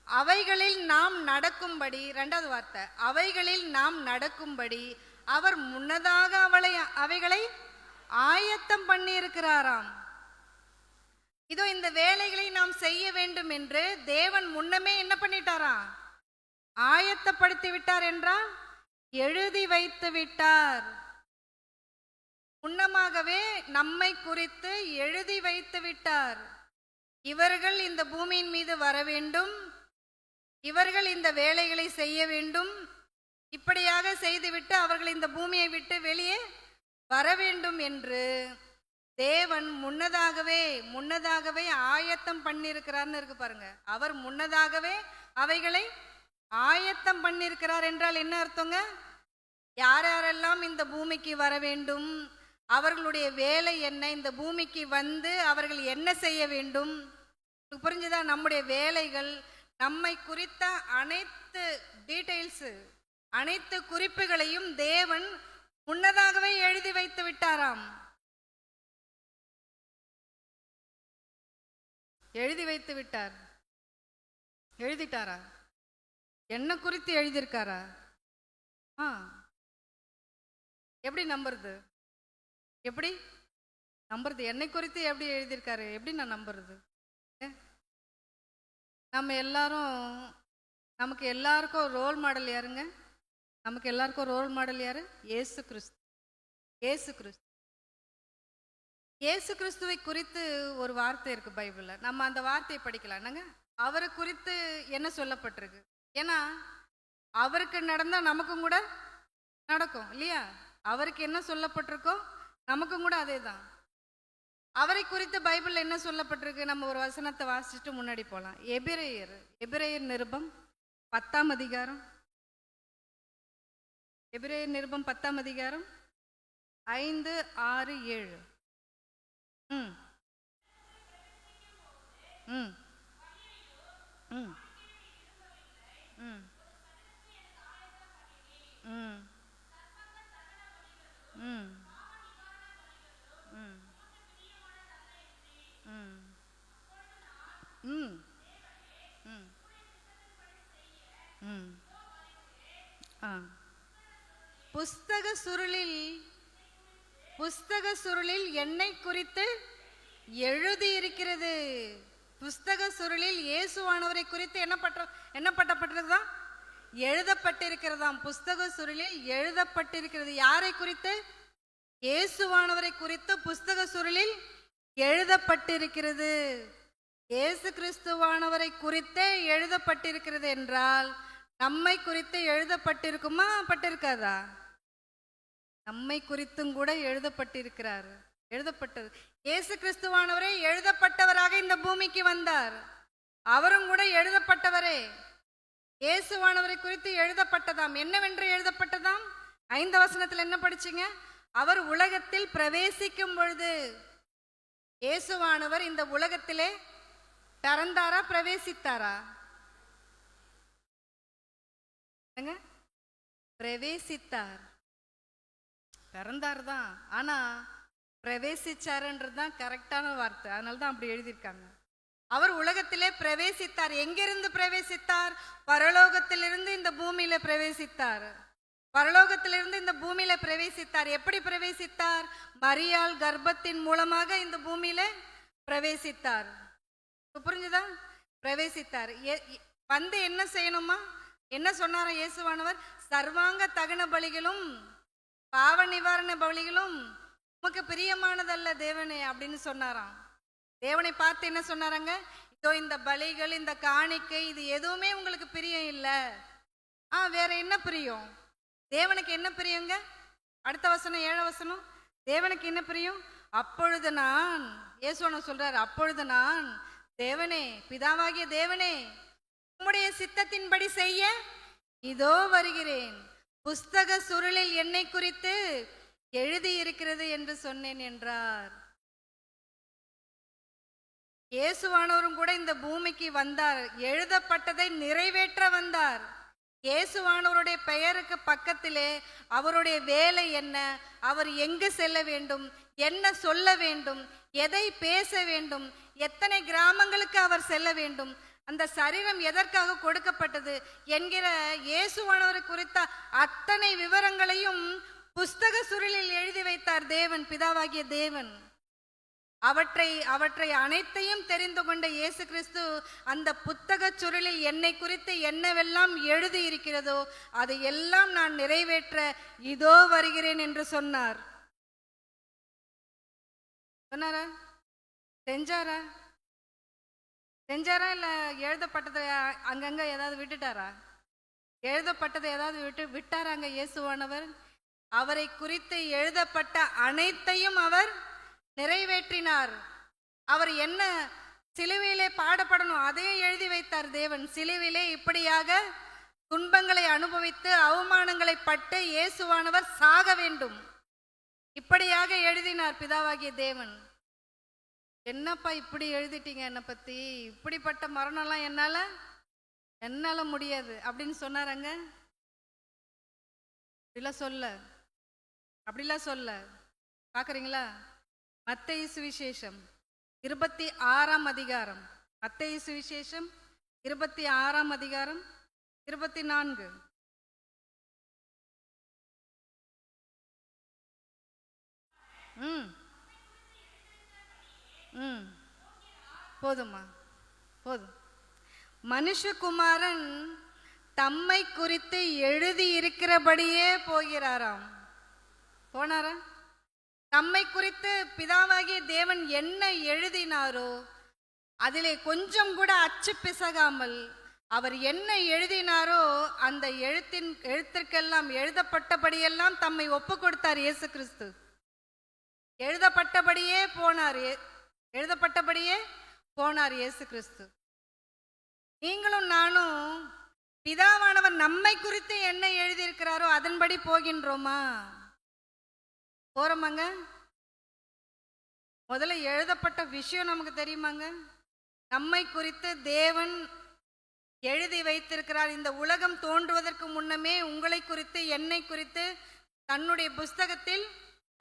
S1: அவைகளில் நாம் நடக்கும்படி, இரண்டாவது வார்த்தை, அவைகளில் நாம் நடக்கும்படி அவர் முன்னதாக அவைகளை ஆயத்தம் பண்ணி இருக்கிறாராம். இதோ இந்த வேலைகளை நாம் செய்ய வேண்டும் என்று தேவன் முன்னமே என்ன பண்ணிட்டாராம்? ஆயத்தப்படுத்தி விட்டார் என்றால் எழுதி வைத்து விட்டார். முன்னமாகவே நம்மை குறித்து எழுதி வைத்து விட்டார். இவர்கள் இந்த பூமியின் மீது வர வேண்டும், இவர்கள் இந்த வேலைகளை செய்ய வேண்டும், இப்படியாக செய்துவிட்டு அவர்கள் இந்த பூமியை விட்டு வெளியே வர வேண்டும் என்று தேவன் முன்னதாகவே ஆயத்தம் பண்ணியிருக்கிறார்னு இருக்கு பாருங்க. அவர் முன்னதாகவே அவைகளை ஆயத்தம் பண்ணியிருக்கிறார் என்றால் என்ன அர்த்தங்க? யார் யாரெல்லாம் இந்த பூமிக்கு வர வேண்டும், அவர்களுடைய வேலை என்ன, இந்த பூமிக்கு வந்து அவர்கள் என்ன செய்ய வேண்டும், புரிஞ்சுதா? நம்முடைய வேலைகள், நம்மை குறித்த அனைத்து டீடைல்ஸ், அனைத்து குறிப்புகளையும் தேவன் முன்னதாகவே எழுதி வைத்து விட்டாராம். எழுதி வைத்து விட்டார். எழுதிட்டாரா? என்ன குறித்து எழுதியிருக்காரா? எப்படி நம்புறது? எப்படி நம்புறது? என்னை குறித்து எப்படி எழுதியிருக்காரு, எப்படி நான் நம்புறது? நம்ம எல்லாரும், நமக்கு எல்லாருக்கும் ரோல் மாடல் யாருங்க? நமக்கு எல்லாருக்கும் ரோல் மாடல் யாரு? இயேசு கிறிஸ்து. இயேசு கிறிஸ்து. இயேசு கிறிஸ்துவை குறித்து ஒரு வார்த்தை இருக்கு பைபிள்ல. நம்ம அந்த வார்த்தையை படிக்கலாம் என்னங்க. அவரை குறித்து என்ன சொல்லப்பட்டிருக்கு? ஏன்னா அவருக்கு நடந்தா நமக்கும் கூட நடக்கும் இல்லையா? அவருக்கு என்ன சொல்லப்பட்டிருக்கோ நமக்கும் கூட அதே தான். அவரை குறித்து பைபிள்ல என்ன சொல்லப்பட்டிருக்கு? நம்ம ஒரு வசனத்தை வாசிச்சுட்டு முன்னாடி போகலாம். எபிரேயர் நிருபம் 10ஆம் அதிகாரம். எபிரேயர் நிருபம் 10ஆம் அதிகாரம் 5, 6, 7. ம் ம் ம் ம் ம் ம் ம் ம் ம் ம் ஆ புஸ்தக சுருளில் என்னை குறித்து எழுதி இருக்கிறது. புஸ்தக சுருளில் இயேசுவானவரை குறித்து என்ன பட்டப்பட்டிருக்குதான்? எழுதப்பட்டிருக்கிறதாம். புஸ்தக சுருளில் எழுதப்பட்டிருக்கிறது. யாரை குறித்து? இயேசுவானவரை குறித்து புஸ்தக சுருளில் எழுதப்பட்டிருக்கிறது. இயேசு கிறிஸ்துவானவரை குறித்தே எழுதப்பட்டிருக்கிறது என்றால் நம்மை குறித்து எழுதப்பட்டிருக்குமா? பட்டிருக்காதா? நம்மை குறித்தும் கூட எழுதப்பட்டிருக்கிறார். எழுதப்பட்டது. இயேசு கிறிஸ்துவானவரே எழுதப்பட்டவராக இந்த பூமிக்கு வந்தார். அவரும் கூட எழுதப்பட்டவரே. இயேசுவானவரை குறித்து எழுதப்பட்டதாம். என்னவென்று எழுதப்பட்டதாம்? 5 வசனத்தில் என்ன படிச்சீங்க? அவர் உலகத்தில் பிரவேசிக்கும் பொழுது, இயேசுவானவர் இந்த உலகத்திலே பிறந்தாரா பிரவேசித்தாரா? பிரவேசித்தார். பிறந்தார் தான், ஆனா பிரவேசிச்சாருன்றது தான் கரெக்டான வார்த்தை. அதனால தான் அப்படி எழுதியிருக்காங்க. அவர் உலகத்திலே பிரவேசித்தார். எங்கிருந்து பிரவேசித்தார்? பரலோகத்திலிருந்து இந்த பூமியில பிரவேசித்தார். பரலோகத்திலிருந்து இந்த பூமியில பிரவேசித்தார். எப்படி பிரவேசித்தார்? மரியாள் கர்ப்பத்தின் மூலமாக இந்த பூமியில பிரவேசித்தார். புரிஞ்சுதா? பிரவேசித்தார். வந்து என்ன செய்யணுமா? என்ன சொன்னார இயேசுவானவர்? சர்வாங்க தகன பலிகளும் பாவ நிவாரண பலிகளும் உமக்கு பிரியமானதல்ல தேவனே அப்படின்னு சொன்னாராம். தேவனை பார்த்து என்ன சொன்னாராங்க? இதோ இந்த பலிகள், இந்த காணிக்கை, இது எதுவுமே உங்களுக்கு பிரியம் இல்லை. வேற என்ன பிரியம்? தேவனுக்கு என்ன பிரியங்க? அடுத்த வசனம் 7 வசனம். தேவனுக்கு என்ன பிரியம்? அப்பொழுது நான், இயேசுவானவர் சொல்றாரு, அப்பொழுது நான் தேவனே, பிதாவாகிய தேவனே, உம்முடைய சித்தத்தின்படி செய்ய இதோ வருகிறேன். புஸ்தக சுருளில் என்னை குறித்து எழுதியிருக்கிறது என்று சொன்னேன் என்றார். இயேசுவானவரும் கூட இந்த பூமிக்கு வந்தார். எழுதப்பட்டதை நிறைவேற்ற வந்தார். இயேசுவானவருடைய பெயருக்கு பக்கத்திலே அவருடைய வேலை என்ன, அவர் எங்கு செல்ல வேண்டும், என்ன சொல்ல வேண்டும், எதை பேச வேண்டும், எத்தனை கிராமங்களுக்கு அவர் செல்ல வேண்டும், அந்த சரீரம் எதற்காக கொடுக்கப்பட்டது என்கிற இயேசுவானவரை குறித்த அத்தனை விவரங்களையும் புஸ்தக சுருளில் எழுதி வைத்தார் தேவன், பிதாவாகிய தேவன். அவற்றை அனைத்தையும் தெரிந்து கொண்ட இயேசு கிறிஸ்து அந்த புத்தக சுருளில் என்னை குறித்து என்னவெல்லாம் எழுதி இருக்கிறதோ அதை எல்லாம் நான் நிறைவேற்ற இதோ வருகிறேன் என்று சொன்னார். சொன்னாரா? செஞ்சாரா? செஞ்சாரா? இல்ல எழுதப்பட்டதை அங்கங்க ஏதாவது விட்டுட்டாரா? எழுதப்பட்டதை ஏதாவது விட்டாராங்க இயேசுவானவர்? அவரை குறித்து எழுதப்பட்ட அனைத்தையும் அவர் நிறைவேற்றினார். அவர் என்ன சிலுவையிலே பாடப்படணும் அதையும் எழுதி வைத்தார் தேவன். சிலுவையிலே இப்படியாக துன்பங்களை அனுபவித்து அவமானங்களை பட்டு இயேசுவானவர் சாக வேண்டும், இப்படியாக எழுதினார் பிதாவாகிய தேவன். என்னப்பா இப்படி எழுதிட்டீங்க என்னை பத்தி, இப்படிப்பட்ட மரணம்லாம் என்னால முடியாது அப்படின்னு சொன்னாரங்க. அப்படிலாம் சொல்ல பாக்குறீங்களா? மத்தேயு சுவிசேஷம் 26ஆம் அதிகாரம், மத்தேயு சுவிசேஷம் 26ஆம் அதிகாரம் 24. ம் ம் போதுமா, போதும். மனுஷகுமாரன் தம்மை குறித்து எழுதி இருக்கிறபடியே போகிறாராம். போனாரா? தம்மை குறித்து பிதாவாகிய தேவன் என்ன எழுதினாரோ அதிலே கொஞ்சம் கூட அச்சு பிசகாமல் அவர் என்ன எழுதினாரோ அந்த எழுத்திற்கெல்லாம் எழுதப்பட்டபடியெல்லாம் தம்மை ஒப்பு கொடுத்தார் இயேசு கிறிஸ்து. எழுதப்பட்டபடியே போனார், எழுதப்பட்டபடியே போனார் இயேசு கிறிஸ்து. நீங்களும் நானும் பிதாவானவர் நம்மை குறித்து என்ன எழுதியிருக்கிறாரோ அதன்படி போகின்றோமா? போறோமாங்க? முதல்ல எழுதப்பட்ட விஷயம் நமக்கு தெரியுமாங்க? நம்மை குறித்து தேவன் எழுதி வைத்திருக்கிறார். இந்த உலகம் தோன்றுவதற்கு முன்னமே உங்களை குறித்து என்னை குறித்து தன்னுடைய புஸ்தகத்தில்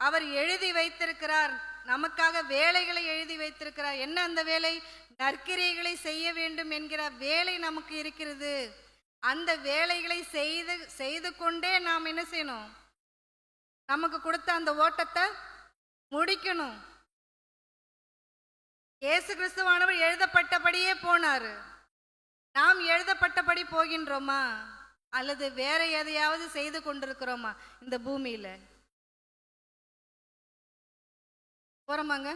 S1: அவர் எழுதி வைத்திருக்கிறார். நமக்காக வேலைகளை எழுதி வைத்திருக்கிறார். என்ன அந்த வேலை? நற்கிரியைகளை செய்ய வேண்டும் என்கிற வேலை நமக்கு இருக்கிறது. அந்த வேலைகளை செய்து கொண்டே நாம் என்ன செய்யணும்? நமக்கு கொடுத்த அந்த ஓட்டத்தை முடிக்கணும். இயேசு கிறிஸ்துவானவர் எழுதப்பட்டபடியே போனாரு. நாம் எழுதப்பட்டபடி போகின்றோமா அல்லது வேற எதையாவது செய்து கொண்டிருக்கிறோமா? இந்த பூமியில போறோமாங்க?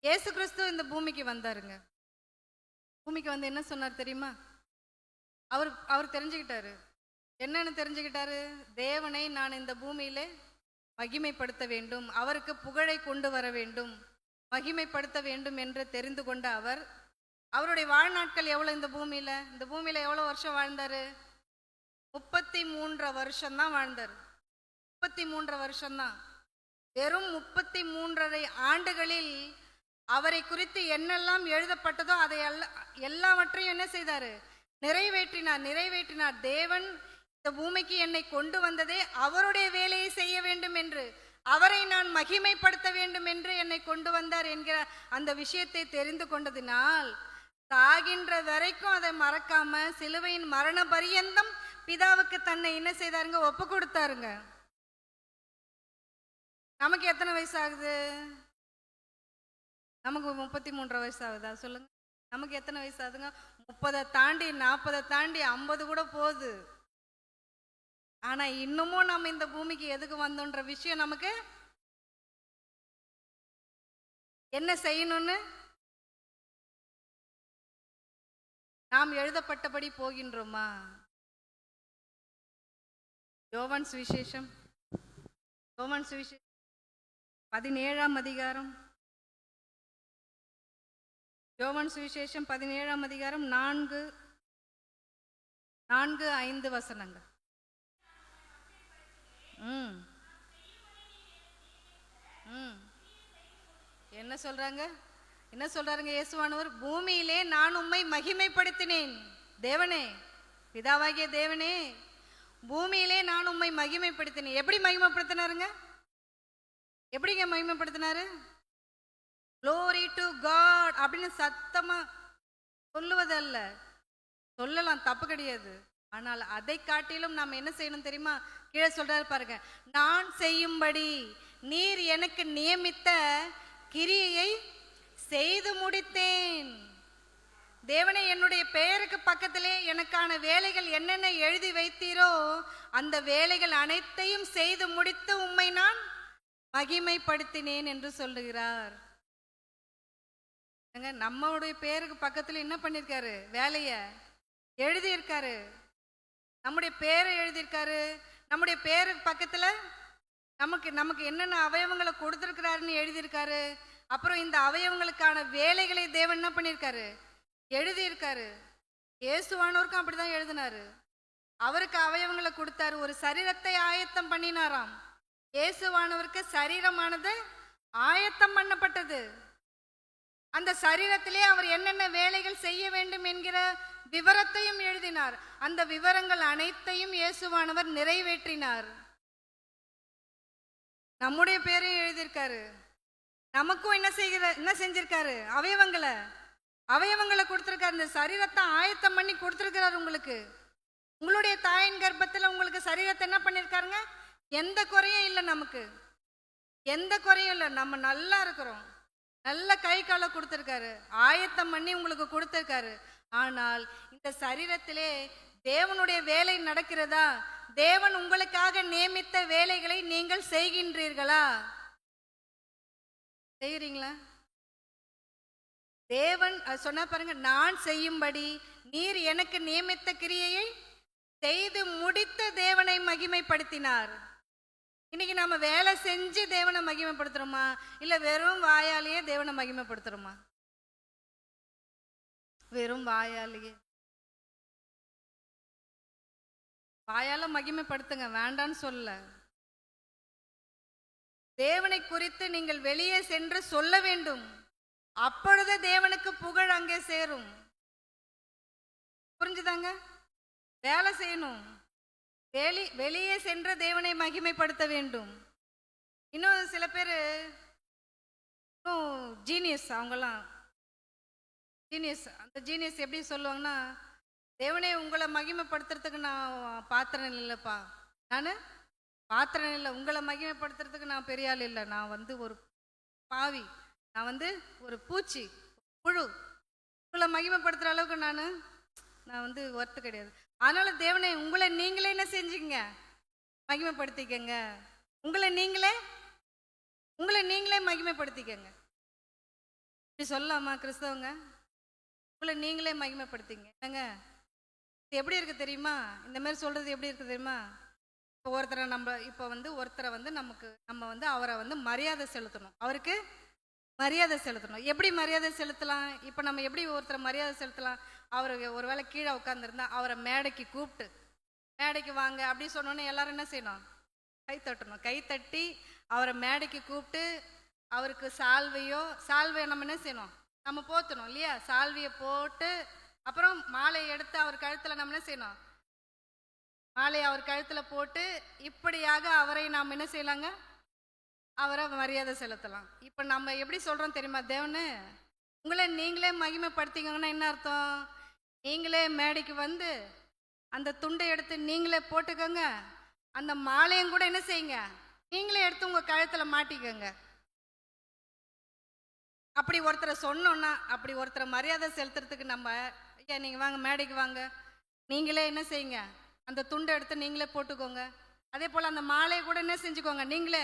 S1: இயேசு கிறிஸ்து இந்த பூமிக்கு வந்தாருங்க. பூமிக்கு வந்து என்ன சொன்னார் தெரியுமா? அவர் தெரிஞ்சுக்கிட்டாரு. என்னன்னு தெரிஞ்சுக்கிட்டாரு? தேவனை நான் இந்த பூமியில மகிமைப்படுத்த வேண்டும், அவருக்கு புகழை கொண்டு வர வேண்டும், மகிமைப்படுத்த வேண்டும் என்று தெரிந்து கொண்ட அவர் அவருடைய வாழ்நாட்கள் எவ்வளவு இந்த பூமியில எவ்வளவு வருஷம் வாழ்ந்தாரு? 33 வருஷம்தான் வாழ்ந்தார். 33 வருஷம்தான். வெறும் 33 ஆண்டுகளில் அவரை குறித்து என்னெல்லாம் எழுதப்பட்டதோ அதை எல்லாவற்றையும் என்ன செய்தாரு? நிறைவேற்றினார். தேவன் இந்த பூமிக்கு என்னை கொண்டு வந்ததே அவருடைய வேலையை செய்ய வேண்டும் என்று, அவரை நான் மகிமைப்படுத்த வேண்டும் என்று என்னை கொண்டு வந்தார் என்கிற அந்த விஷயத்தை தெரிந்து கொண்டதினால் சாகின்ற வரைக்கும் அதை மறக்காம சிலுவையின் மரண பரியந்தம் பிதாவுக்கு தன்னை என்ன செய்தாருங்க? ஒப்பு கொடுத்தாருங்க. நமக்கு எத்தனை வயசு ஆகுது? நமக்கு 33 வயசு ஆகுதா? சொல்லுங்க. நமக்கு எத்தனை வயசு ஆகுதுங்க? 30 தாண்டி 40 தாண்டி 50 கூட போகுது. ஆனா இன்னமும் நம்ம இந்த பூமிக்கு எதுக்கு வந்தோன்ற விஷயம் நமக்கு என்ன செய்யணும்னு நாம் எழுதப்பட்டபடி போகின்றோமா? யோவான் சுவிசேஷம் 17ஆம் அதிகாரம், யோவான் சுவிசேஷம் 17ஆம் அதிகாரம் 4-5 வசனங்கள். என்ன சொல்றாங்க இயேசுவானவர்? பூமியிலே நான் உம்மை மகிமைப்படுத்தினேன். தேவனே, பிதாவாகிய தேவனே, பூமியிலே நான் உம்மை மகிமைப்படுத்தினேன். எப்படி மகிமைப்படுத்தினாருங்க? எப்படிங்க மகிமைப்படுத்தினாரு? Glory to God அப்படின்னு சத்தமா சொல்லுவதல்ல. சொல்லலாம், தப்பு கிடையாது. ஆனால் அதை காட்டிலும் நாம் என்ன செய்யணும் தெரியுமா? கீழே சொல்றாரு பாருங்க, நான் செய்யும்படி நீர் எனக்கு நியமித்த கிரியையை செய்து முடித்தேன். தேவனே, என்னுடைய பெயருக்கு பக்கத்திலே எனக்கான வேலைகள் என்னென்ன எழுதி வைத்தீரோ அந்த வேலைகள் அனைத்தையும் செய்து முடித்து உம்மை நான் மகிமைப்படுத்தினேன் என்று சொல்லுகிறார். நம்மளுடைய பேருக்கு பக்கத்துல என்ன பண்ணிருக்காரு? வேலைய எழுதியிருக்காரு. நம்முடைய பேரை எழுதியிருக்காரு. நம்முடைய பேருக்கு பக்கத்துல நமக்கு என்னென்ன அவயவங்களை கொடுத்திருக்கிறாருன்னு எழுதியிருக்காரு. அப்புறம் இந்த அவயவங்களுக்கான வேலைகளை தேவன் என்ன பண்ணியிருக்காரு? எழுதியிருக்காரு. இயேசுவானோருக்கும் அப்படிதான் எழுதினாரு. அவருக்கு அவயவங்களை கொடுத்தாரு. ஒரு சரீரத்தை ஆயத்தம் பண்ணினாராம். இயேசுவானவருக்கு சரீரமானது ஆயத்தம் பண்ணப்பட்டது. அந்த சரீரத்திலே அவர் என்னென்ன வேலைகள் செய்ய வேண்டும் என்கிற விவரத்தையும் எழுதினார். அந்த விவரங்கள் அனைத்தையும் இயேசுவானவர் நிறைவேற்றினார். நம்முடைய பேரையும் எழுதியிருக்காரு. நமக்கும் என்ன செஞ்சிருக்காரு? அவயவங்களை கொடுத்திருக்காரு. இந்த சரீரத்தை ஆயத்தம் பண்ணி கொடுத்திருக்கிறார் உங்களுக்கு. உங்களுடைய தாயின் கர்ப்பத்தில் உங்களுக்கு சரீரத்தை என்ன பண்ணிருக்காருங்க? எந்த குறையும் இல்லை நமக்கு. எந்த குறையும் இல்லை, நம்ம நல்லா இருக்கிறோம். நல்ல கை காலை கொடுத்துருக்காரு, ஆயத்தம் பண்ணி உங்களுக்கு கொடுத்துருக்காரு. ஆனால் இந்த சரீரத்திலே தேவனுடைய வேலை நடக்கிறதா? தேவன் உங்களுக்காக நியமித்த வேலைகளை நீங்கள் செய்கின்றீர்களா? செய்கிறீங்களா? தேவன் சொன்னா பாருங்க, நான் செய்யும்படி நீர் எனக்கு நியமித்த கிரியையை செய்து முடித்த தேவனை மகிமைப்படுத்தினார். இன்னைக்கு நாம வேலை செஞ்சு தேவனை மகிமைப்படுத்துறோமா, இல்ல வெறும் வாயாலேயே தேவனை மகிமைப்படுத்துறோமா? வெறும் வாயாலேயே. வாயால மகிமைப்படுத்துங்க, வேண்டான்னு சொல்ல. தேவனை குறித்து நீங்கள் வெளியே சென்று சொல்ல வேண்டும். அப்பொழுது தேவனுக்கு புகழ் அங்கே சேரும். புரிஞ்சுதாங்க? வேலை செய்யணும், வெளியே சென்று தேவனை மகிமைப்படுத்த வேண்டும். இன்னும் சில பேர் ஜீனியஸ், அவங்கெல்லாம் ஜீனியஸ். அந்த ஜீனியஸ் எப்படி சொல்லுவாங்கன்னா, தேவனே உங்களை மகிமைப்படுத்துறதுக்கு நான் பாத்திரம் இல்லைப்பா, நான் பாத்திரம் இல்லை, உங்களை மகிமைப்படுத்துறதுக்கு நான் பெரிய ஆள் இல்லை, நான் வந்து ஒரு பாவி, நான் வந்து ஒரு பூச்சி புழு, உங்களை மகிமைப்படுத்துகிற அளவுக்கு நான் வந்து ஒர்த்து கிடையாது. அதனால தேவனை உங்களை நீங்களே என்ன செஞ்சுங்க, மகிமைப்படுத்திக்கங்க. உங்களை நீங்களே மகிமைப்படுத்திக்கங்க. இப்படி சொல்லலாமா கிறிஸ்தவங்க? உங்களை நீங்களே மகிமைப்படுத்திங்க. என்னங்க இது எப்படி இருக்கு தெரியுமா? இந்த மாதிரி சொல்றது எப்படி இருக்கு தெரியுமா? இப்போ ஒருத்தரை வந்து நம்ம வந்து அவரை வந்து மரியாதை செலுத்தணும், அவருக்கு மரியாதை செலுத்தணும். எப்படி மரியாதை செலுத்தலாம்? இப்போ நம்ம எப்படி ஒருத்தரை மரியாதை செலுத்தலாம்? அவருக்கு ஒருவேளை கீழே உட்காந்துருந்தா அவரை மேடைக்கு கூப்பிட்டு, மேடைக்கு வாங்க அப்படி சொன்னோன்னே எல்லாரும் என்ன செய்யணும்? கை தட்டணும். கை தட்டி அவரை மேடைக்கு கூப்பிட்டு அவருக்கு சால்வையை நம்ம என்ன செய்யணும்? நம்ம போத்தணும் இல்லையா? சால்வையை போட்டு அப்புறம் மாலையை எடுத்து அவர் கழுத்தில் நம்ம என்ன செய்யணும்? மாலையை அவர் கழுத்தில் போட்டு இப்படியாக அவரை நாம் என்ன செய்யலாங்க? அவரை மரியாதை செலுத்தலாம். இப்போ நம்ம எப்படி சொல்கிறோம் தெரியுமா? தேவனு உங்களை நீங்களே மகிமைப்படுத்திக்கங்கன்னா என்ன அர்த்தம்? நீங்களே மேடைக்கு வந்து அந்த துண்டை எடுத்து நீங்களே போட்டுக்கோங்க, அந்த மாலையும் கூட என்ன செய்யுங்க, நீங்களே எடுத்து உங்கள் கழுத்தில் மாட்டிக்கோங்க. அப்படி ஒருத்தரை சொன்னோன்னா, அப்படி ஒருத்தரை மரியாதை செலுத்துறதுக்கு நம்ம, ஐயா நீங்கள் வாங்க மேடைக்கு வாங்க, நீங்களே என்ன செய்யுங்க, அந்த துண்டை எடுத்து நீங்களே போட்டுக்கோங்க, அதே போல் அந்த மாலையை கூட என்ன செஞ்சுக்கோங்க, நீங்களே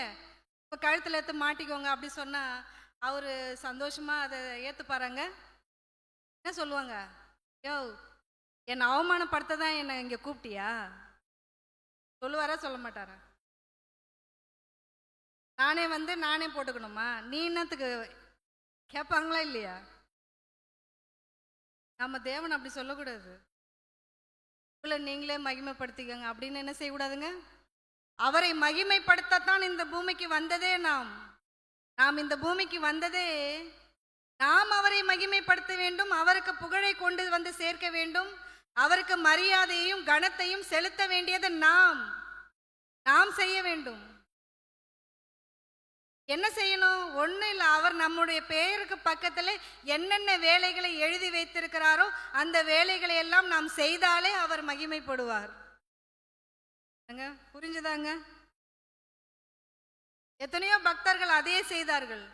S1: இப்போ கழுத்தில் எடுத்து மாட்டிக்கோங்க அப்படி சொன்னால் அவர் சந்தோஷமாக அதை ஏற்றுப்பாராங்க? என்ன சொல்லுவாங்க? யோ என்னை அவமானப்படுத்த தான் என்னை இங்கே கூப்பிட்டியா சொல்லுவாரா சொல்ல மாட்டாரா? நானே போட்டுக்கணுமா, நீ என்னத்துக்கு கேட்பாங்களா இல்லையா? நம்ம தேவன் அப்படி சொல்லக்கூடாது. உங்களை நீங்களே மகிமைப்படுத்திக்கங்க அப்படின்னு என்ன செய்யக்கூடாதுங்க? அவரை மகிமைப்படுத்தத்தான் இந்த பூமிக்கு வந்ததே. நாம் இந்த பூமிக்கு வந்ததே நாம் அவரை மகிமைப்படுத்த வேண்டும், அவருக்கு புகழை கொண்டு வந்து சேர்க்க வேண்டும், அவருக்கு மரியாதையையும் கனத்தையும் செலுத்த வேண்டியது நாம் செய்ய வேண்டும். என்ன செய்யணும்? ஒன்றும் இல்லை, அவர் நம்முடைய பெயருக்கு பக்கத்தில் என்னென்ன வேலைகளை எழுதி வைத்திருக்கிறாரோ அந்த வேலைகளை எல்லாம் நாம் செய்தாலே அவர் மகிமைப்படுவார். புரிஞ்சுதாங்க? எத்தனையோ பக்தர்கள் அதையே செய்தார்கள்.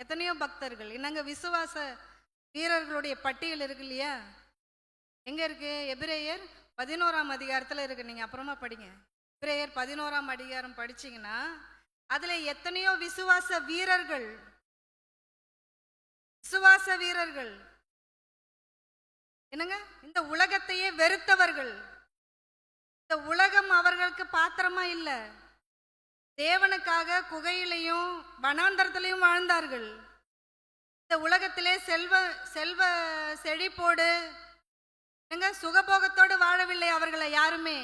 S1: எத்தனையோ பக்தர்கள் என்னங்க, விசுவாச வீரர்களுடைய பட்டியல் இருக்கு இல்லையா? எங்க இருக்கு? எபிரேயர் 11ஆம் அதிகாரத்தில் இருக்கு. நீங்க அப்புறமா படிங்க. எபிரேயர் 11ஆம் அதிகாரம் படிச்சீங்கன்னா அதுல எத்தனையோ விசுவாச வீரர்கள் என்னங்க, இந்த உலகத்தையே வெறுத்தவர்கள். இந்த உலகம் அவர்களுக்கு பாத்திரமா இல்லை. தேவனுக்காக குகையிலையும் வனாந்தரத்திலையும் வாழ்ந்தார்கள். இந்த உலகத்திலே செல்வ செழிப்போடு சுகபோகத்தோடு வாழவில்லை அவர்களை யாருமே.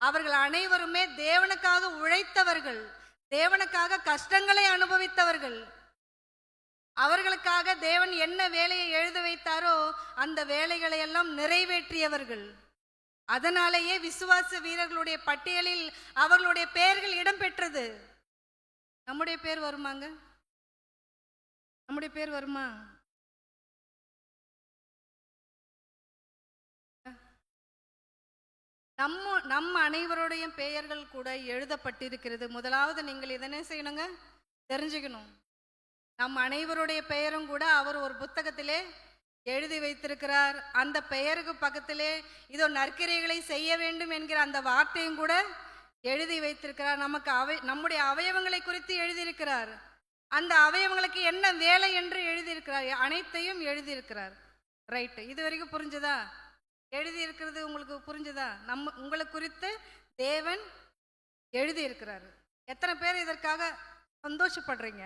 S1: அவர்கள் அனைவருமே தேவனுக்காக உழைத்தவர்கள், தேவனுக்காக கஷ்டங்களை அனுபவித்தவர்கள். அவர்களுக்காக தேவன் என்ன வேலையை எழுத வைத்தாரோ அந்த வேலைகளை எல்லாம் நிறைவேற்றியவர்கள். அதனாலேயே விசுவாச வீரர்களுடைய பட்டியலில் அவர்களுடைய பெயர்கள் இடம்பெற்றது. நம்முடைய பேர் வருமாங்க? நம்முடைய பேர் வருமா? நம்ம அனைவருடைய பெயர்கள் கூட எழுதப்பட்டிருக்கிறது. முதலாவது நீங்கள் இதனை செய்யணுங்க, தெரிஞ்சுக்கணும். நம் அனைவருடைய பெயரும் கூட அவர் ஒரு புத்தகத்திலே எழுதி வைத்திருக்கிறார். அந்த பெயருக்கு பக்கத்திலே இதோ நற்கிரைகளை செய்ய வேண்டும் என்கிற அந்த வார்த்தையும் கூட எழுதி வைத்திருக்கிறார். நமக்கு நம்முடைய அவயவங்களை குறித்து எழுதியிருக்கிறார். அந்த அவயவங்களுக்கு என்ன வேலை என்று எழுதியிருக்கிறார். அனைத்தையும் எழுதியிருக்கிறார். ரைட்டு, இது வரைக்கும் புரிஞ்சுதா? எழுதியிருக்கிறது உங்களுக்கு புரிஞ்சுதா? உங்களை குறித்து தேவன் எழுதியிருக்கிறார். எத்தனை பேர் இதற்காக சந்தோஷப்படுறீங்க?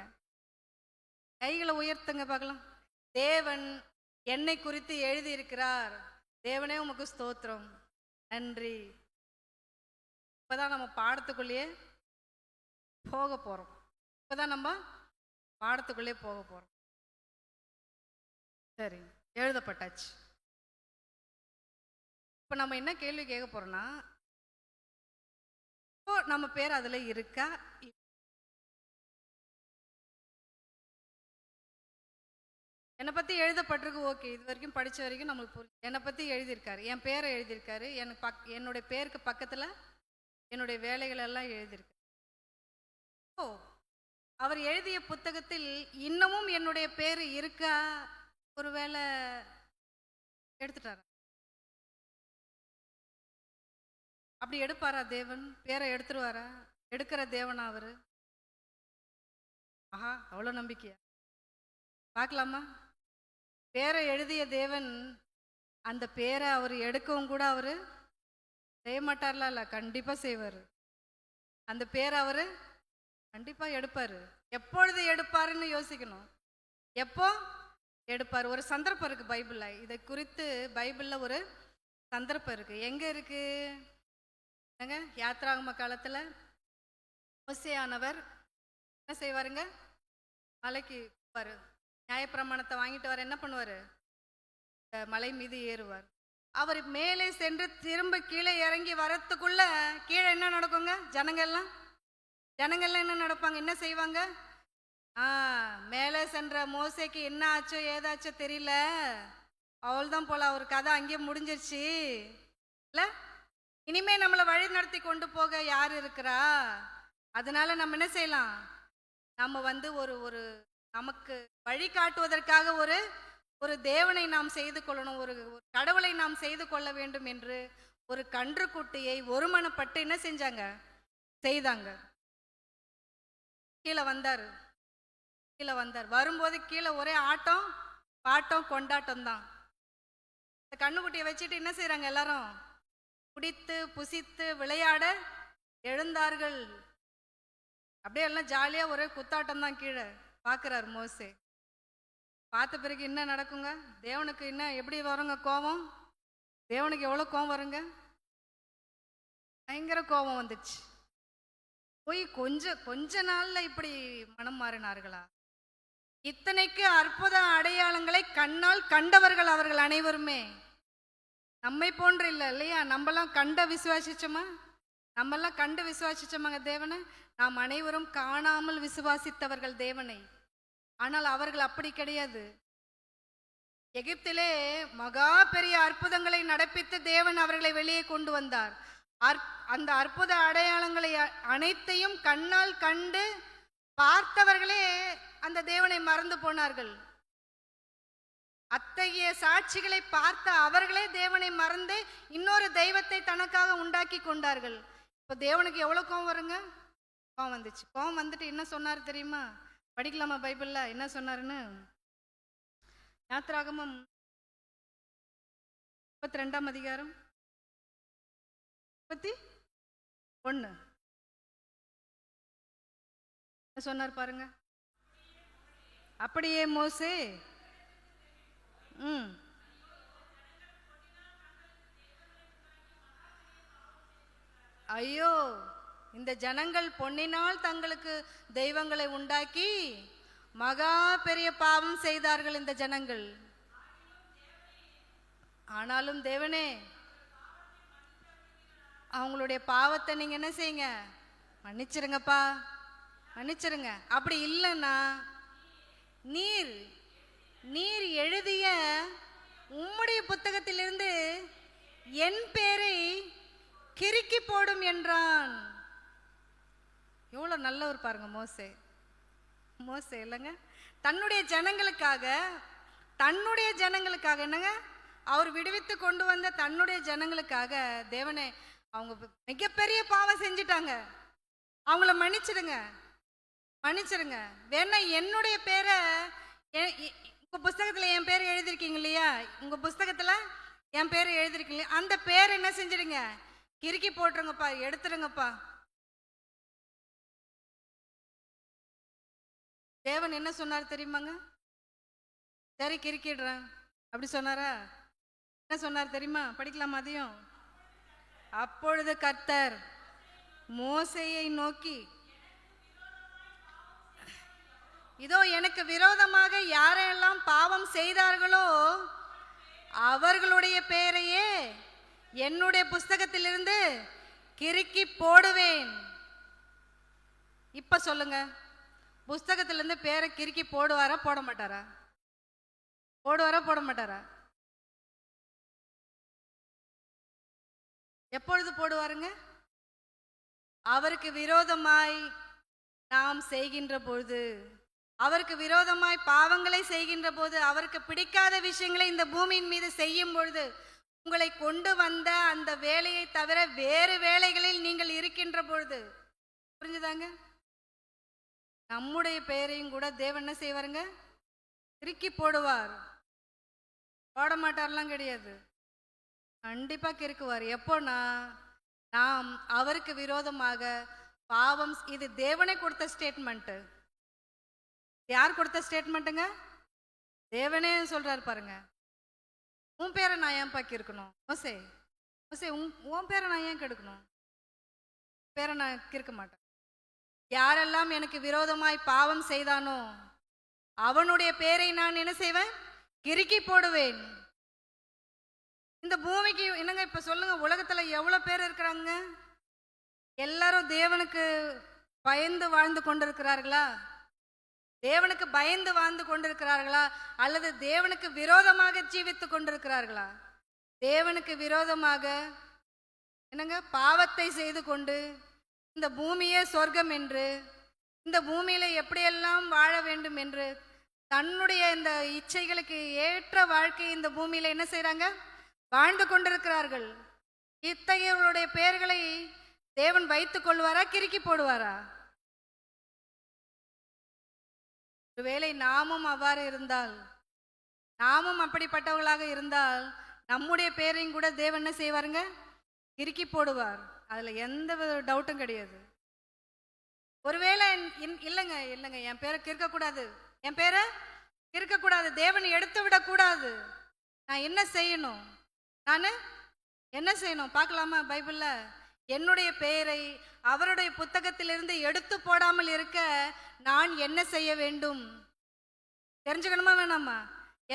S1: கைகளை உயர்த்துங்க பார்க்கலாம். தேவன் என்னை குறித்து எழுதியிருக்கிறார். தேவனே உமக்கு ஸ்தோத்திரம், நன்றி. இப்போதான் நம்ம பாடத்துக்குள்ளேயே போக போகிறோம். இப்போதான் நம்ம பாடத்துக்குள்ளே போக போகிறோம். சரி, எழுதப்பட்டாச்சு. இப்போ நம்ம என்ன கேள்வி கேட்க போகிறோம்னா, இப்போ நம்ம பேர் அதில் இருக்கா? என்னை பற்றி எழுதப்பட்டிருக்கு, ஓகே. இது வரைக்கும் படித்த வரைக்கும் நம்மளுக்கு புரியும். என்னை பற்றி எழுதியிருக்காரு, என் பேரை எழுதியிருக்காரு. என்னுடைய பேருக்கு பக்கத்தில் என்னுடைய வேலைகள் எல்லாம் எழுதியிருக்காரு. ஓ, அவர் எழுதிய புத்தகத்தில் இன்னமும் என்னுடைய பேர் இருக்கா? ஒரு வேளை எடுத்துட்டாரா? அப்படி எடுப்பாரா தேவன்? பேரை எடுத்துருவாரா? எடுக்கிற தேவனா அவரு? ஆஹா, அவ்வளோ நம்பிக்கையா? பார்க்கலாமா? பேரை எழுதிய தேவன் அந்த பேரை அவர் எடுக்கவும் கூட அவர் செய்ய மாட்டார்ல? இல்லை, கண்டிப்பாக செய்வார். அந்த பேரை அவர் கண்டிப்பாக எடுப்பார். எப்பொழுது எடுப்பாருன்னு யோசிக்கணும். எப்போ எடுப்பார்? ஒரு சந்தர்ப்பம் இருக்குது பைபிளில். இதை குறித்து பைபிளில் ஒரு சந்தர்ப்பம் இருக்குது. எங்கே இருக்குது? என்னங்க, யாத்ராகம காலத்தில் மோசேயானவர் என்ன செய்வாருங்க? மலைக்கு போவார். நியாயப்பிரமாணத்தை வாங்கிட்டு வர என்ன பண்ணுவார்? மலை மீது ஏறுவார். அவர் மேலே சென்று திரும்ப கீழே இறங்கி வரத்துக்குள்ள கீழே என்ன நடக்குங்க? ஜனங்கள்லாம் என்ன நடப்பாங்க? என்ன செய்வாங்க? மேலே சென்ற மோசேக்கு என்ன ஆச்சோ ஏதாச்சோ தெரியல, அவள்தான் போல, அவர் கதை அங்கேயே முடிஞ்சிருச்சு இல்லை, இனிமே நம்மளை வழி நடத்தி கொண்டு போக யார் இருக்கிறா? அதனால நம்ம என்ன செய்யலாம்? நம்ம ஒரு நமக்கு வழி காட்டுவதற்காக ஒரு தேவனை நாம் செய்து கொள்ளணும், ஒரு கடவுளை நாம் செய்து கொள்ள வேண்டும் என்று ஒரு கன்றுக்குட்டியை ஒருமனப்பட்டு என்ன செஞ்சாங்க? செய்தாங்க. கீழே வந்தார். வரும்போது கீழே ஒரே ஆட்டம் பாட்டம் கொண்டாட்டம் தான். இந்த கண்ணுக்குட்டியை வச்சுட்டு என்ன செய்யறாங்க? எல்லாரும் குடித்து புசித்து விளையாட எழுந்தார்கள். அப்படியே எல்லாம் ஜாலியாக ஒரே குத்தாட்டம் தான். கீழே பார்க்குறாரு மோசே. பார்த்த பிறகு என்ன நடக்குங்க? தேவனுக்கு என்ன எப்படி வருங்க கோபம்? தேவனுக்கு எவ்வளோ கோபம் வருங்க? பயங்கர கோபம் வந்துச்சு. போய் கொஞ்ச நாள்ல இப்படி மனம் மாறினார்களா? இத்தனைக்கு அற்புத அடையாளங்களை கண்ணால் கண்டவர்கள் அவர்கள் அனைவருமே. நம்மை போன்று இல்லை இல்லையா? நம்மெல்லாம் கண்டு விசுவாசிச்சோமாங்க தேவனை. நாம் அனைவரும் காணாமல் விசுவாசித்தவர்கள் தேவனை. ஆனால் அவர்கள் அப்படி கிடையாது. எகிப்திலே மகா பெரிய அற்புதங்களை நடப்பித்து தேவன் அவர்களை வெளியே கொண்டு வந்தார். அந்த அற்புத அடையாளங்களை அனைத்தையும் கண்ணால் கண்டு பார்த்தவர்களே அந்த தேவனை மறந்து போனார்கள். அத்தகைய சாட்சிகளை பார்த்த அவர்களே தேவனை மறந்து இன்னொரு தெய்வத்தை தனக்காக உண்டாக்கி கொண்டார்கள். இப்போ தேவனுக்கு எவ்வளோ கோபம் வருங்க? கோபம் வந்துச்சு. கோபம் வந்துட்டு என்ன சொன்னார் தெரியுமா? படிக்கலாமா பைபிள்ல என்ன சொன்னாருன்னு? யாத்ராகமம் 32ஆம் அதிகாரம் 31 சொன்னார் பாருங்க. அப்படியே மோசே ஐயோ, இந்த ஜனங்கள் பொன்னினால் தங்களுக்கு தெய்வங்களை உண்டாக்கி மகா பெரிய பாவம் செய்தார்கள் இந்த ஜனங்கள். ஆனாலும் தேவனே, அவங்களுடைய பாவத்தை நீங்க என்ன செய்யுங்க? மன்னிச்சிருங்கப்பா, மன்னிச்சிருங்க. அப்படி இல்லைன்னா நீர் எழுதிய உம்முடைய புத்தகத்திலிருந்து என் பேரை கிறுக்கி போடும் என்றான். எவ்வளவு நல்லவர் பாருங்க மோசே. மோசே இல்லைங்க, தன்னுடைய ஜனங்களுக்காக, தன்னுடைய ஜனங்களுக்காக என்னங்க, அவர் விடுவித்து கொண்டு வந்த தன்னுடைய ஜனங்களுக்காக, தேவனே அவங்க மிகப்பெரிய பாவம் செஞ்சிட்டாங்க, அவங்கள மன்னிச்சிடுங்க, மன்னிச்சிடுங்க. வேணா என்னுடைய பேரை உங்க புஸ்தகத்துல என் பேர் எழுதிருக்கீங்க இல்லையா, உங்க புஸ்தகத்துல என் பேர் எழுதிருக்கீங்க, அந்த பேர் என்ன செஞ்சிடுங்க, கிறுக்கி போட்டுருங்கப்பா, எடுத்துருங்கப்பா. தேவன் என்ன சொன்னார் தெரியுமாங்க? சரி கிறுக்கிடுறேன் அப்படி சொன்னாரா? என்ன சொன்னார் தெரியுமா? படிக்கலாமா அதையும்? அப்பொழுது கர்த்தர் மோசேயை நோக்கி, இதோ எனக்கு விரோதமாக யாரெல்லாம் பாவம் செய்தார்களோ அவர்களுடைய பெயரையே என்னுடைய புஸ்தகத்திலிருந்து கிறுக்கி போடுவேன். இப்ப சொல்லுங்க, புஸ்தகத்திலிருந்து பேரை கிறுக்கி போடுவாரா போட மாட்டாரா? போடுவாரா போட மாட்டாரா? எப்பொழுது போடுவாருங்க? அவருக்கு விரோதமாய் நாம் செய்கின்ற பொழுது, அவருக்கு விரோதமாய் பாவங்களை செய்கின்ற போது, அவருக்கு பிடிக்காத விஷயங்களை இந்த பூமியின் மீது செய்யும் பொழுது, உங்களை கொண்டு வந்த அந்த வேலையை தவிர வேறு வேலைகளில் நீங்கள் இருக்கின்ற பொழுது, புரிஞ்சுதாங்க, நம்முடைய பெயரையும் கூட தேவன் என்ன செய்வாருங்க, கிறுக்கி போடுவார். போட மாட்டார்லாம் கிடையாது, கண்டிப்பா கிறுக்குவார். எப்போனா நாம் அவருக்கு விரோதமாக பாவம், இது தேவனே கொடுத்த ஸ்டேட்மெண்ட். யார் கொடுத்த ஸ்டேட்மெண்ட்டுங்க? தேவனே சொல்றாரு பாருங்க. உன் பேரை நான் ஏன் பாக்கி இருக்கணும்? மோசே, மோசே உன் பேரை நான் ஏன் கெடுக்கணும்? பேரை நான் கிறுக்க மாட்டேன். யாரெல்லாம் எனக்கு விரோதமாய் பாவம் செய்தானோ அவனுடைய பேரை நான் என்ன செய்வேன், கிறுக்கி போடுவேன். இந்த பூமிக்கு என்னங்க இப்ப சொல்லுங்க, உலகத்துல எவ்வளவு பேர் இருக்கிறாங்க? எல்லாரும் தேவனுக்கு பயந்து வாழ்ந்து கொண்டிருக்கிறார்களா? தேவனுக்கு பயந்து வாழ்ந்து கொண்டிருக்கிறார்களா அல்லது தேவனுக்கு விரோதமாக ஜீவித்து கொண்டிருக்கிறார்களா? தேவனுக்கு விரோதமாக என்னங்க பாவத்தை செய்து கொண்டு, இந்த பூமியே சொர்க்கம் என்று, இந்த பூமியில எப்படியெல்லாம் வாழ வேண்டும் என்று தன்னுடைய இந்த இச்சைகளுக்கு ஏற்ற வாழ்க்கை இந்த பூமியில என்ன செய்யறாங்க, வாழ்ந்து கொண்டிருக்கிறார்கள். இத்தகையவர்களுடைய பெயர்களை தேவன் வைத்துக் கொள்வாரா, கிறுக்கி போடுவாரா? ஒருவேளை நாமும் அவ்வாறு இருந்தால், நாமும் அப்படிப்பட்டவர்களாக இருந்தால், நம்முடைய பேரையும் கூட தேவன் என்ன செய்வாருங்க, கிறுக்கி போடுவார். அதுல எந்த டவுட்டும் கிடையாது. ஒருவேளை இல்லைங்க இல்லைங்க என் பேரை கிறுக்கக்கூடாது, என் பேரை கிறுக்கக்கூடாது, தேவன் எடுத்து விடக்கூடாது, நான் என்ன செய்யணும், நான் என்ன செய்யணும் பார்க்கலாமா பைபிள்ல? என்னுடைய பெயரை அவருடைய புத்தகத்திலிருந்து எடுத்து போடாமல் இருக்க நான் என்ன செய்ய வேண்டும்? தெரிஞ்சுக்கணுமா வேணாமா?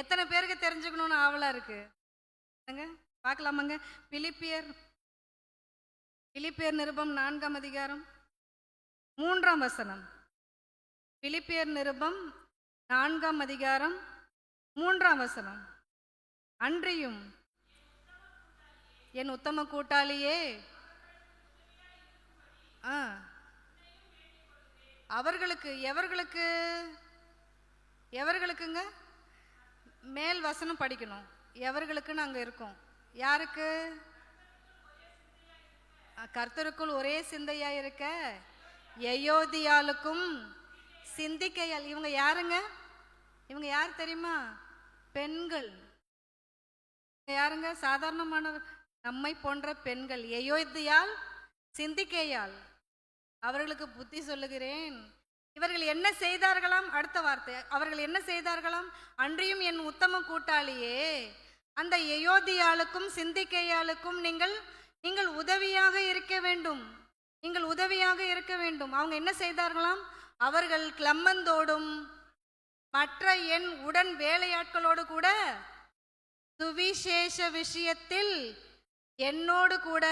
S1: எத்தனை பேருக்கு தெரிஞ்சுக்கணும்னு ஆவலா இருக்கு பார்க்கலாமாங்க? பிலிப்பியர் நிருபம் 4ஆம் அதிகாரம் 3ஆம் வசனம். பிலிப்பியர் நிருபம் 4ஆம் அதிகாரம் 3ஆம் வசனம். அன்றியும் என் உத்தம கூட்டாளியே, அவர்களுக்கு, எவர்களுக்கு, எவர்களுக்குங்க? மேல் வசனம் படிக்கணும். எவர்களுக்குன்னு அங்க இருக்கும். யாருக்கு? கர்த்தருக்குள் ஒரே சிந்தையா இருக்க எயோதியாளுக்கும் சிந்திக்கையால். இவங்க யாருங்க? இவங்க யார் தெரியுமா? பெண்கள். யாருங்க? சாதாரணமானவர், நம்மை போன்ற பெண்கள். எயோதியால் சிந்திக்கையால். அவர்களுக்கு புத்தி சொல்லுகிறேன். இவர்கள் என்ன செய்தார்களாம்? அடுத்த வார்த்தை, அவர்கள் என்ன செய்தார்களாம்? அன்றியும் என் உத்தம கூட்டாளியே, அந்த எயோதியாளுக்கும் சிந்திக்கையாளுக்கும் நீங்கள் உதவியாக இருக்க வேண்டும், நீங்கள் உதவியாக இருக்க வேண்டும். அவங்க என்ன செய்தார்களாம்? அவர்கள் கிளம்மந்தோடும் மற்ற என் உடன் வேலையாட்களோடு கூட சுவிசேஷ விஷயத்தில் என்னோடு கூட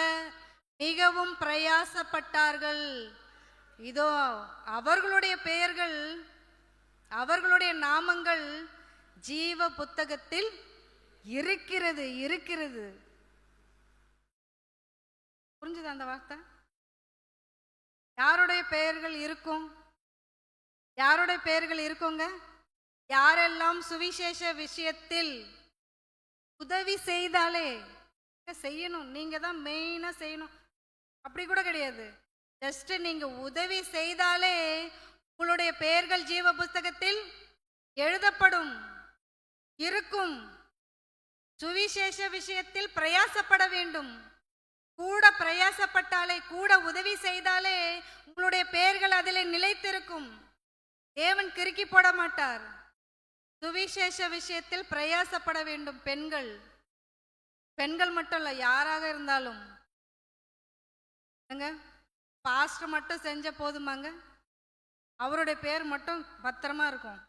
S1: மிகவும் பிரயாசப்பட்டார்கள். இதோ அவர்களுடைய பெயர்கள், அவர்களுடைய நாமங்கள் ஜீவ புத்தகத்தில் இருக்கிறது. இருக்கிறது. புரிஞ்சுது அந்த வார்த்தை? யாருடைய பெயர்கள் இருக்கும்? யாருடைய பெயர்கள் இருக்குங்க? யாரெல்லாம் சுவிசேஷ விஷயத்தில் உதவி செய்தாலே செய்யணும், நீங்க தான் மெயினா செய்யணும் அப்படி கூட கிடையாது. ஜஸ்ட் நீங்க உதவி செய்தாலே உங்களுடைய பெயர்கள் ஜீவ புஸ்தகத்தில் எழுதப்படும், இருக்கும். சுவிசேஷ விஷயத்தில் பிரயாசப்பட வேண்டும். கூட பிரயாசப்பட்டாலே, கூட உதவி செய்தாலே உங்களுடைய பெயர்கள் அதிலே நிலைத்திருக்கும். தேவன் கிறுக்கி போட மாட்டார். சுவிசேஷ விஷயத்தில் பிரயாசப்பட வேண்டும். பெண்கள் பெண்கள் மட்டும் இல்ல, யாராக இருந்தாலும். பாஸ்டர் மட்டும் செஞ்ச போதுமாங்க? அவருடைய பேர் மட்டும் பத்திரமா இருக்கும்.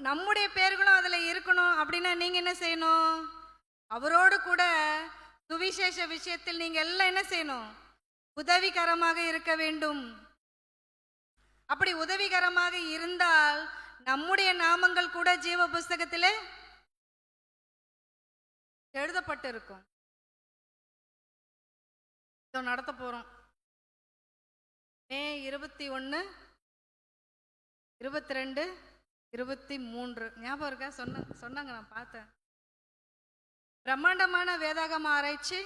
S1: நம்முடைய பேர்களும் அதுல இருக்கணும். அப்படின்னா நீங்க என்ன செய்யணும்? அவரோடு கூட சுவிசேஷ விஷயத்தில் நீங்க எல்லாம் என்ன செய்யணும்? உதவிகரமாக இருக்க வேண்டும். அப்படி உதவிகரமாக இருந்தால் நம்முடைய நாமங்கள் கூட ஜீவ புஸ்தகத்திலே எழுதப்பட்டிருக்கும். நடத்த போறோம். மே 21, 22, 23 ஞாபகம் இருக்கா? சொன்னாங்க, நான் பார்த்தேன். பிரம்மாண்டமான வேதாகம ஆராய்ச்சி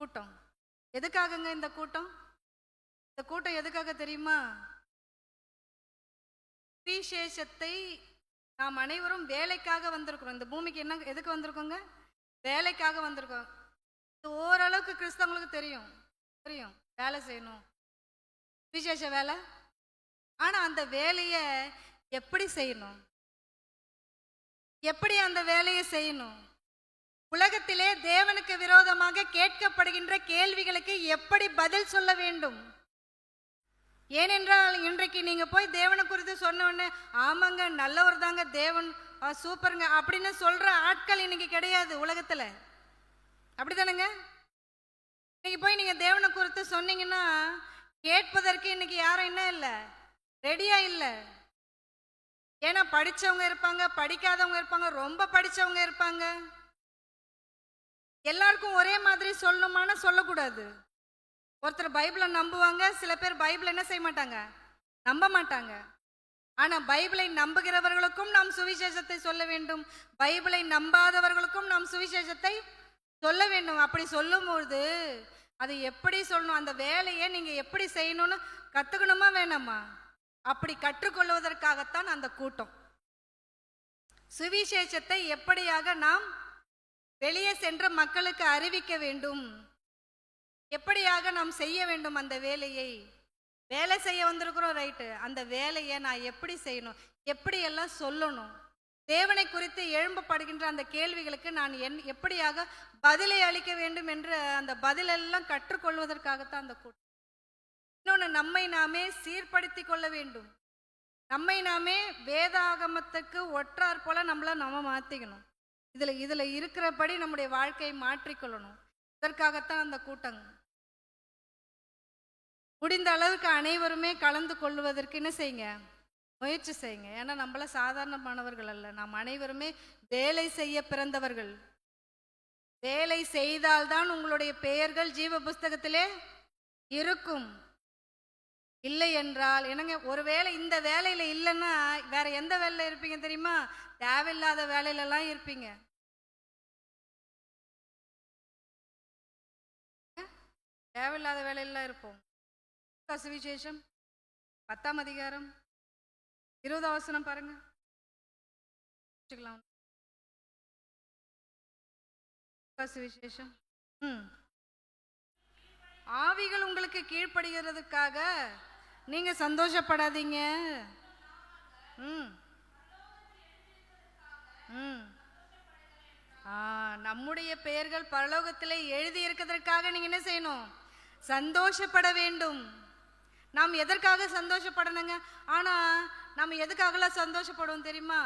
S1: கூட்டம். எதுக்காகங்க இந்த கூட்டம்? இந்த கூட்டம் எதுக்காக தெரியுமா? சுவிசேஷத்தை நாம் அனைவரும் வேலைக்காக வந்திருக்கிறோம். இந்த பூமிக்கு என்ன எதுக்கு வந்திருக்கோங்க? வேலைக்காக வந்திருக்கோம். இது ஓரளவுக்கு கிறிஸ்தவங்களுக்கு தெரியும், வேலை செய்யணும், விசேஷ வேலை. ஆனா அந்த வேலையை எப்படி செய்யணும்? எப்படி அந்த வேலையை செய்யணும்? உலகத்திலே தேவனுக்கு விரோதமாக கேட்கப்படுகின்ற கேள்விகளுக்கு எப்படி பதில் சொல்ல வேண்டும்? ஏனென்றால் இன்றைக்கு நீங்க போய் தேவனை குறித்து சொன்ன உடனே ஆமாங்க நல்லவர் தாங்க தேவன் சூப்பருங்க அப்படின்னு சொல்ற ஆட்கள் இன்னைக்கு கிடையாது உலகத்துல. அப்படித்தானுங்க? இன்னைக்கு போய் நீங்க தேவனை குறித்து சொன்னீங்கன்னா கேட்பதற்கு இன்னைக்கு யாரும் என்ன இல்லை, ரெடியா இல்லை. ஏன்னா படிச்சவங்க இருப்பாங்க, படிக்காதவங்க இருப்பாங்க, ரொம்ப படிச்சவங்க இருப்பாங்க. எல்லாருக்கும் ஒரே மாதிரி சொல்லணுமான சொல்லக்கூடாது. ஒருத்தர் பைபிளை நம்புவாங்க, சில பேர் பைபிள் என்ன செய்ய மாட்டாங்க, நம்ப மாட்டாங்க. ஆனா பைபிளை நம்புகிறவர்களுக்கும் நாம் சுவிசேஷத்தை சொல்ல வேண்டும், பைபிளை நம்பாதவர்களுக்கும் நாம் சுவிசேஷத்தை சொல்ல வேண்டும். அப்படி சொல்லும்போது அது எப்படி சொல்லணும், அந்த வேலையை நீங்க எப்படி செய்யணும்னு கத்துக்கணுமா வேணாமா? அப்படி கற்றுக்கொள்வதற்காகத்தான் அந்த கூட்டம். சுவிசேஷத்தை எப்படியாக நாம் வெளியே சென்று மக்களுக்கு அறிவிக்க வேண்டும், எப்படியாக நாம் செய்ய வேண்டும் அந்த வேலையை. வேலை செய்ய வந்திருக்கிறோம், ரைட்டு. அந்த வேலையை நான் எப்படி செய்யணும், எப்படி எல்லாம் சொல்லணும், தேவனை குறித்து எழும்பப்படுகின்ற அந்த கேள்விகளுக்கு நான் எப்படியாக பதிலை அளிக்க வேண்டும் என்று அந்த பதிலெல்லாம் கற்றுக்கொள்வதற்காகத்தான் அந்த கூட்டம். இன்னொன்று, நம்மை நாமே சீர்படுத்தி கொள்ள வேண்டும். நம்மை நாமே வேதாகமத்துக்கு ஒற்றார் போல நம்ம மாற்றிக்கணும். இதுல இருக்கிறபடி நம்முடைய வாழ்க்கையை மாற்றிக்கொள்ளணும். இதற்காகத்தான் அந்த கூட்டம். முடிந்த அளவுக்கு அனைவருமே கலந்து கொள்வதற்கு என்ன செய்யுங்க, முயற்சி செய்யுங்க. ஏன்னா நம்மள சாதாரணமானவர்கள் அல்ல, நாம் அனைவருமே வேலை செய்ய பிறந்தவர்கள். வேலை செய்தால்தான் உங்களுடைய பெயர்கள் ஜீவ புஸ்தகத்திலே இருக்கும். இல்லை என்றால் என்னங்க, ஒருவேளை இந்த வேலையில இல்லைன்னா வேற எந்த வேலையில இருப்பீங்க தெரியுமா? தேவையில்லாத வேலையில எல்லாம் இருப்பீங்க. தேவையில்லாத வேலையெல்லாம் இருப்போம். சுவிசேஷம் 10ஆம் அதிகாரம் 20ஆம் வசனம் பாருங்க. சுவிசேஷம் ஆவிகள் உங்களுக்கு கீழ்ப்படுகிறதுக்காக நீங்க சந்தோஷப்படாதீங்க. நம்முடைய பெயர்கள் பரலோகத்திலே எழுதி இருக்கிறதற்காக நீங்க என்ன செய்யணும்? சந்தோஷப்பட வேண்டும். நாம் எதற்காக சந்தோஷப்படணுங்க? ஆனா நம்ம எதுக்காகலாம் சந்தோஷப்படுவோம் தெரியுமா?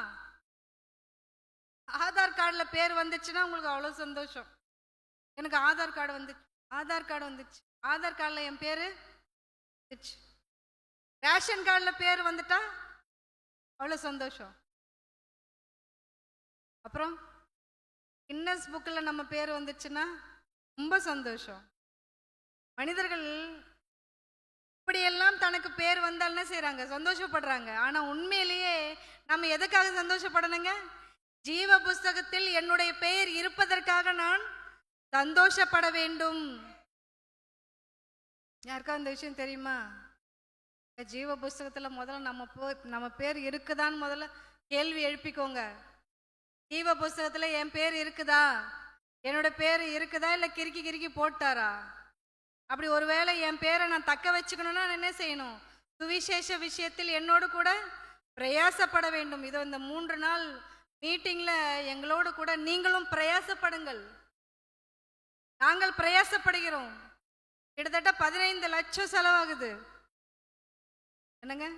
S1: ஆதார் கார்டுல பேர் வந்துச்சுன்னா உங்களுக்கு அவ்வளவு சந்தோஷம். எனக்கு ஆதார் கார்டு வந்துச்சு, ஆதார் கார்டுல என் பேரு வந்துச்சு. ரேஷன் கார்டுல பேர் வந்துட்டா அவ்வளவு சந்தோஷம். அப்புறம் கின்னஸ் புக்கில் நம்ம பேர் வந்துச்சுன்னா ரொம்ப சந்தோஷம். மனிதர்கள் இப்படியெல்லாம் தனக்கு பேர் வந்தால் என்ன செய்றாங்க? சந்தோஷப்படுறாங்க. ஆனா உண்மையிலேயே நம்ம எதுக்காக சந்தோஷப்படணுங்க? ஜீவ புஸ்தகத்தில் என்னுடைய பெயர் இருப்பதற்காக நான் சந்தோஷப்பட வேண்டும். யாருக்கா இந்த விஷயம் தெரியுமா? ஜீவ புஸ்தகத்துல முதல்ல நம்ம பேர் இருக்குதான்னு முதல்ல கேள்வி எழுப்பிக்கோங்க. ஜீவ புஸ்தகத்துல என் பேர் இருக்குதா? என்னோட பேர் இருக்குதா இல்ல கிறுக்கி கிறுக்கி போட்டாரா? அப்படி ஒருவேளை என் பேரை நான் தக்க வச்சுக்கணும்னா நான் என்ன செய்யணும்? சுவிசேஷ விஷயத்தில் என்னோடு கூட பிரயாசப்பட வேண்டும். இதோ இந்த 3 நாள் மீட்டிங்ல எங்களோடு கூட நீங்களும் பிரயாசப்படுங்கள். நாங்கள் பிரயாசப்படுகிறோம். கிட்டத்தட்ட 15 லட்சம் செலவாகுது. என்னங்க,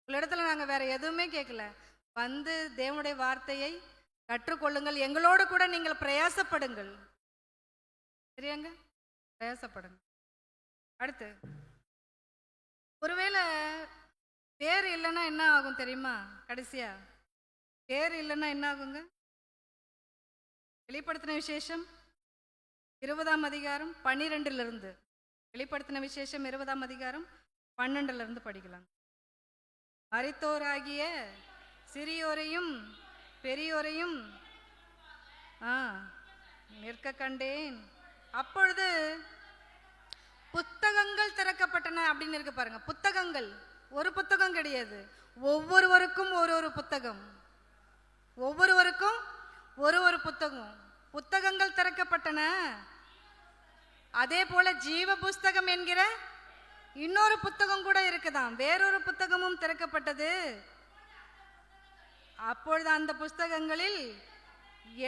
S1: உள்ள இடத்துல நாங்கள் வேற எதுவுமே கேட்கல. வந்து தேவனுடைய வார்த்தையை கற்றுக்கொள்ளுங்கள். எங்களோடு கூட நீங்கள் பிரயாசப்படுங்கள். சரியாங்க? பிரயாசப்படுங்க. அடுத்து, ஒருவேளை பேர் இல்லைன்னா என்ன ஆகும் தெரியுமா? கடைசியா பேர் இல்லைன்னா என்ன ஆகுங்க? வெளிப்படுத்தின விசேஷம் 20ஆம் அதிகாரம் 12 வெளிப்படுத்தின விசேஷம் 20ஆம் அதிகாரம் 12 படிக்கலாம். மரித்தோராகிய சிறியோரையும் பெரியோரையும் நிற்க கண்டேன். அப்பொழுது புத்தகங்கள் திறக்கப்பட்டன அப்படின்னு இருக்கு பாருங்க. புத்தகங்கள், ஒரு புத்தகம் கிடையாது, ஒவ்வொருவருக்கும் ஒரு புத்தகம், ஒவ்வொருவருக்கும் ஒரு புத்தகம். புத்தகங்கள் திறக்கப்பட்டன. அதே போல ஜீவ புஸ்தகம் என்கிற இன்னொரு புத்தகம் கூட இருக்குதாம். வேறொரு புத்தகமும் திறக்கப்பட்டது. அப்பொழுது அந்த புஸ்தகங்களில்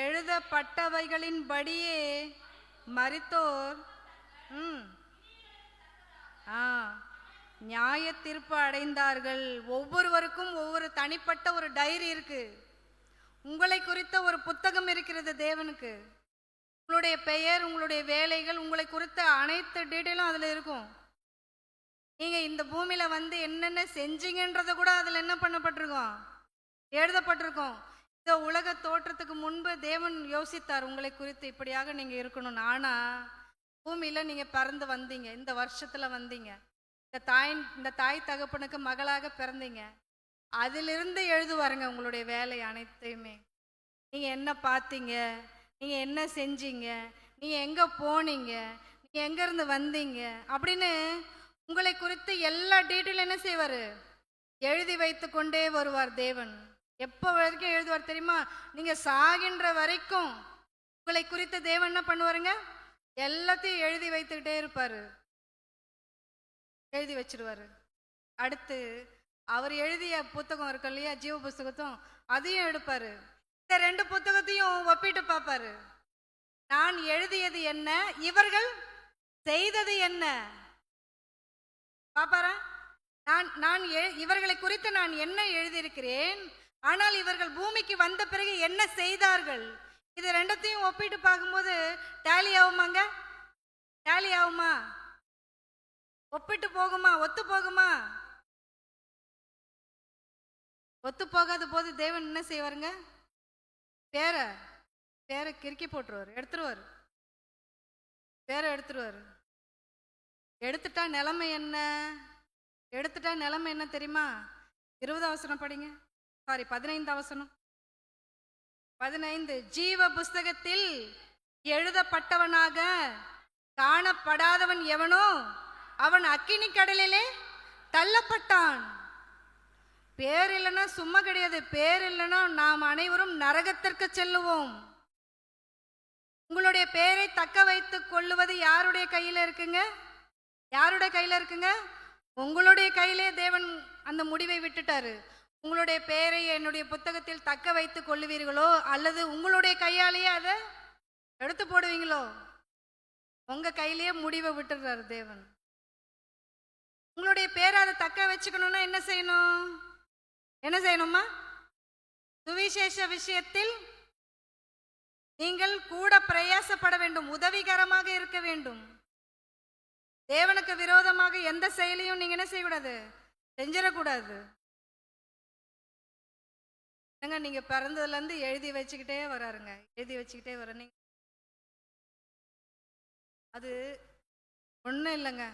S1: எழுதப்பட்டவைகளின் படியே மரித்தோர் நியாய தீர்ப்பு அடைந்தார்கள். ஒவ்வொருவருக்கும் ஒவ்வொரு தனிப்பட்ட ஒரு டைரி இருக்கு. உங்களை குறித்த ஒரு புத்தகம் இருக்கிறது தேவனுக்கு. உங்களுடைய பெயர், உங்களுடைய வேலைகள், உங்களை குறித்த அனைத்து டீட்டெயிலும் அதுல இருக்கும். நீங்க இந்த பூமியில வந்து என்னென்ன செஞ்சீங்கன்றத கூட அதுல என்ன பண்ணப்பட்டிருக்கோம்? எழுதப்பட்டிருக்கோம். இந்த உலக தோற்றத்துக்கு முன்பு தேவன் யோசித்தார் உங்களை குறித்து இப்படியாக நீங்க இருக்கணும்னு. ஆனா பூமியில நீங்க பறந்து வந்தீங்க, இந்த வருஷத்துல வந்தீங்க, இந்த தாய் தகப்பனுக்கு மகளாக பிறந்தீங்க. அதிலிருந்து எழுதுவாருங்க உங்களுடைய வேலை அனைத்தையுமே. நீங்க என்ன பார்த்தீங்க, நீங்க என்ன செஞ்சீங்க, நீங்க எங்க போனீங்க, நீங்க எங்க இருந்து வந்தீங்க அப்படின்னு உங்களை குறித்து எல்லா டீட்டெயிலும் என்ன செய்வாரு? எழுதி வைத்து கொண்டே வருவார் தேவன். எப்போ வரைக்கும் எழுதுவார் தெரியுமா? நீங்க சாகின்ற வரைக்கும் உங்களை குறித்த தேவன் என்ன பண்ணுவாருங்க? எல்லாத்தையும் எழுதி வைத்துக்கிட்டே இருப்பாரு. எழுதி வச்சிருவாரு. அடுத்து அவர் எழுதிய புத்தகம் இருக்கு இல்லையா, ஜீவ புஸ்தகத்தும், அதையும் எடுப்பாரு. இந்த 2 புத்தகத்தையும் ஒப்பிட்டு பார்ப்பாரு. நான் எழுதியது என்ன, இவர்கள் செய்தது என்ன பாப்பாரா? நான் இவர்களை குறித்து நான் என்ன எழுதியிருக்கிறேன், ஆனால் இவர்கள் பூமிக்கு வந்த பிறகு என்ன செய்தார்கள், இது 2த்தையும் ஒப்பிட்டு பார்க்கும்போது டேலி ஆகுமாங்க? டேலி ஆகுமா? ஒப்பிட்டு போகுமா? ஒத்து போகுமா? ஒத்து போகாத போது தேவன் என்ன செய்வாருங்க? பேரை கிறுக்கி போட்டுருவாரு, எடுத்துருவாரு. பேரை எடுத்துருவாரு. எடுத்துட்டா நிலைமை என்ன? எடுத்துட்டா நிலைமை என்ன தெரியுமா? 20ஆம் வசனம் படிங்க. 15ஆம் வசனம். 15. ஜீவ புஸ்தகத்தில் எழுதப்பட்டவனாக காணப்படாதவன் எவனோ அவன் அக்கினி கடலிலே தள்ளப்பட்டான். பேர் இல்லைன்னா சும்மா கிடையாது. பேர் இல்லைன்னா நாம் அனைவரும் நரகத்திற்கு செல்லுவோம். உங்களுடைய பேரை தக்க வைத்துக் கொள்ளுவது யாருடைய கையில இருக்குங்க? யாருடைய கையில இருக்குங்க? உங்களுடைய கையிலே தேவன் அந்த முடிவை விட்டுட்டாரு. உங்களுடைய பெயரை என்னுடைய புத்தகத்தில் தக்க வைத்துக் கொள்ளுவீர்களோ அல்லது உங்களுடைய கையாலேயே அதை எடுத்து போடுவீங்களோ? உங்க கையிலேயே முடிவை விட்டுறாரு தேவன். உங்களுடைய பேரை அதை தக்க வச்சுக்கணும்னா என்ன செய்யணும்? என்ன செய்யணுமா? சுவிசேஷ விஷயத்தில் நீங்கள் கூட பிரயாசப்பட வேண்டும், உதவிகரமாக இருக்க வேண்டும். தேவனுக்கு விரோதமாக எந்த செயலையும் நீங்க என்ன செய்யக்கூடாது? செஞ்சிடக்கூடாது. நீங்க பிறந்ததுல இருந்து எழுதி வச்சுக்கிட்டே வராருங்க, எழுதி வச்சுக்கிட்டே வர. நீங்க அது ஒன்றும் இல்லைங்க,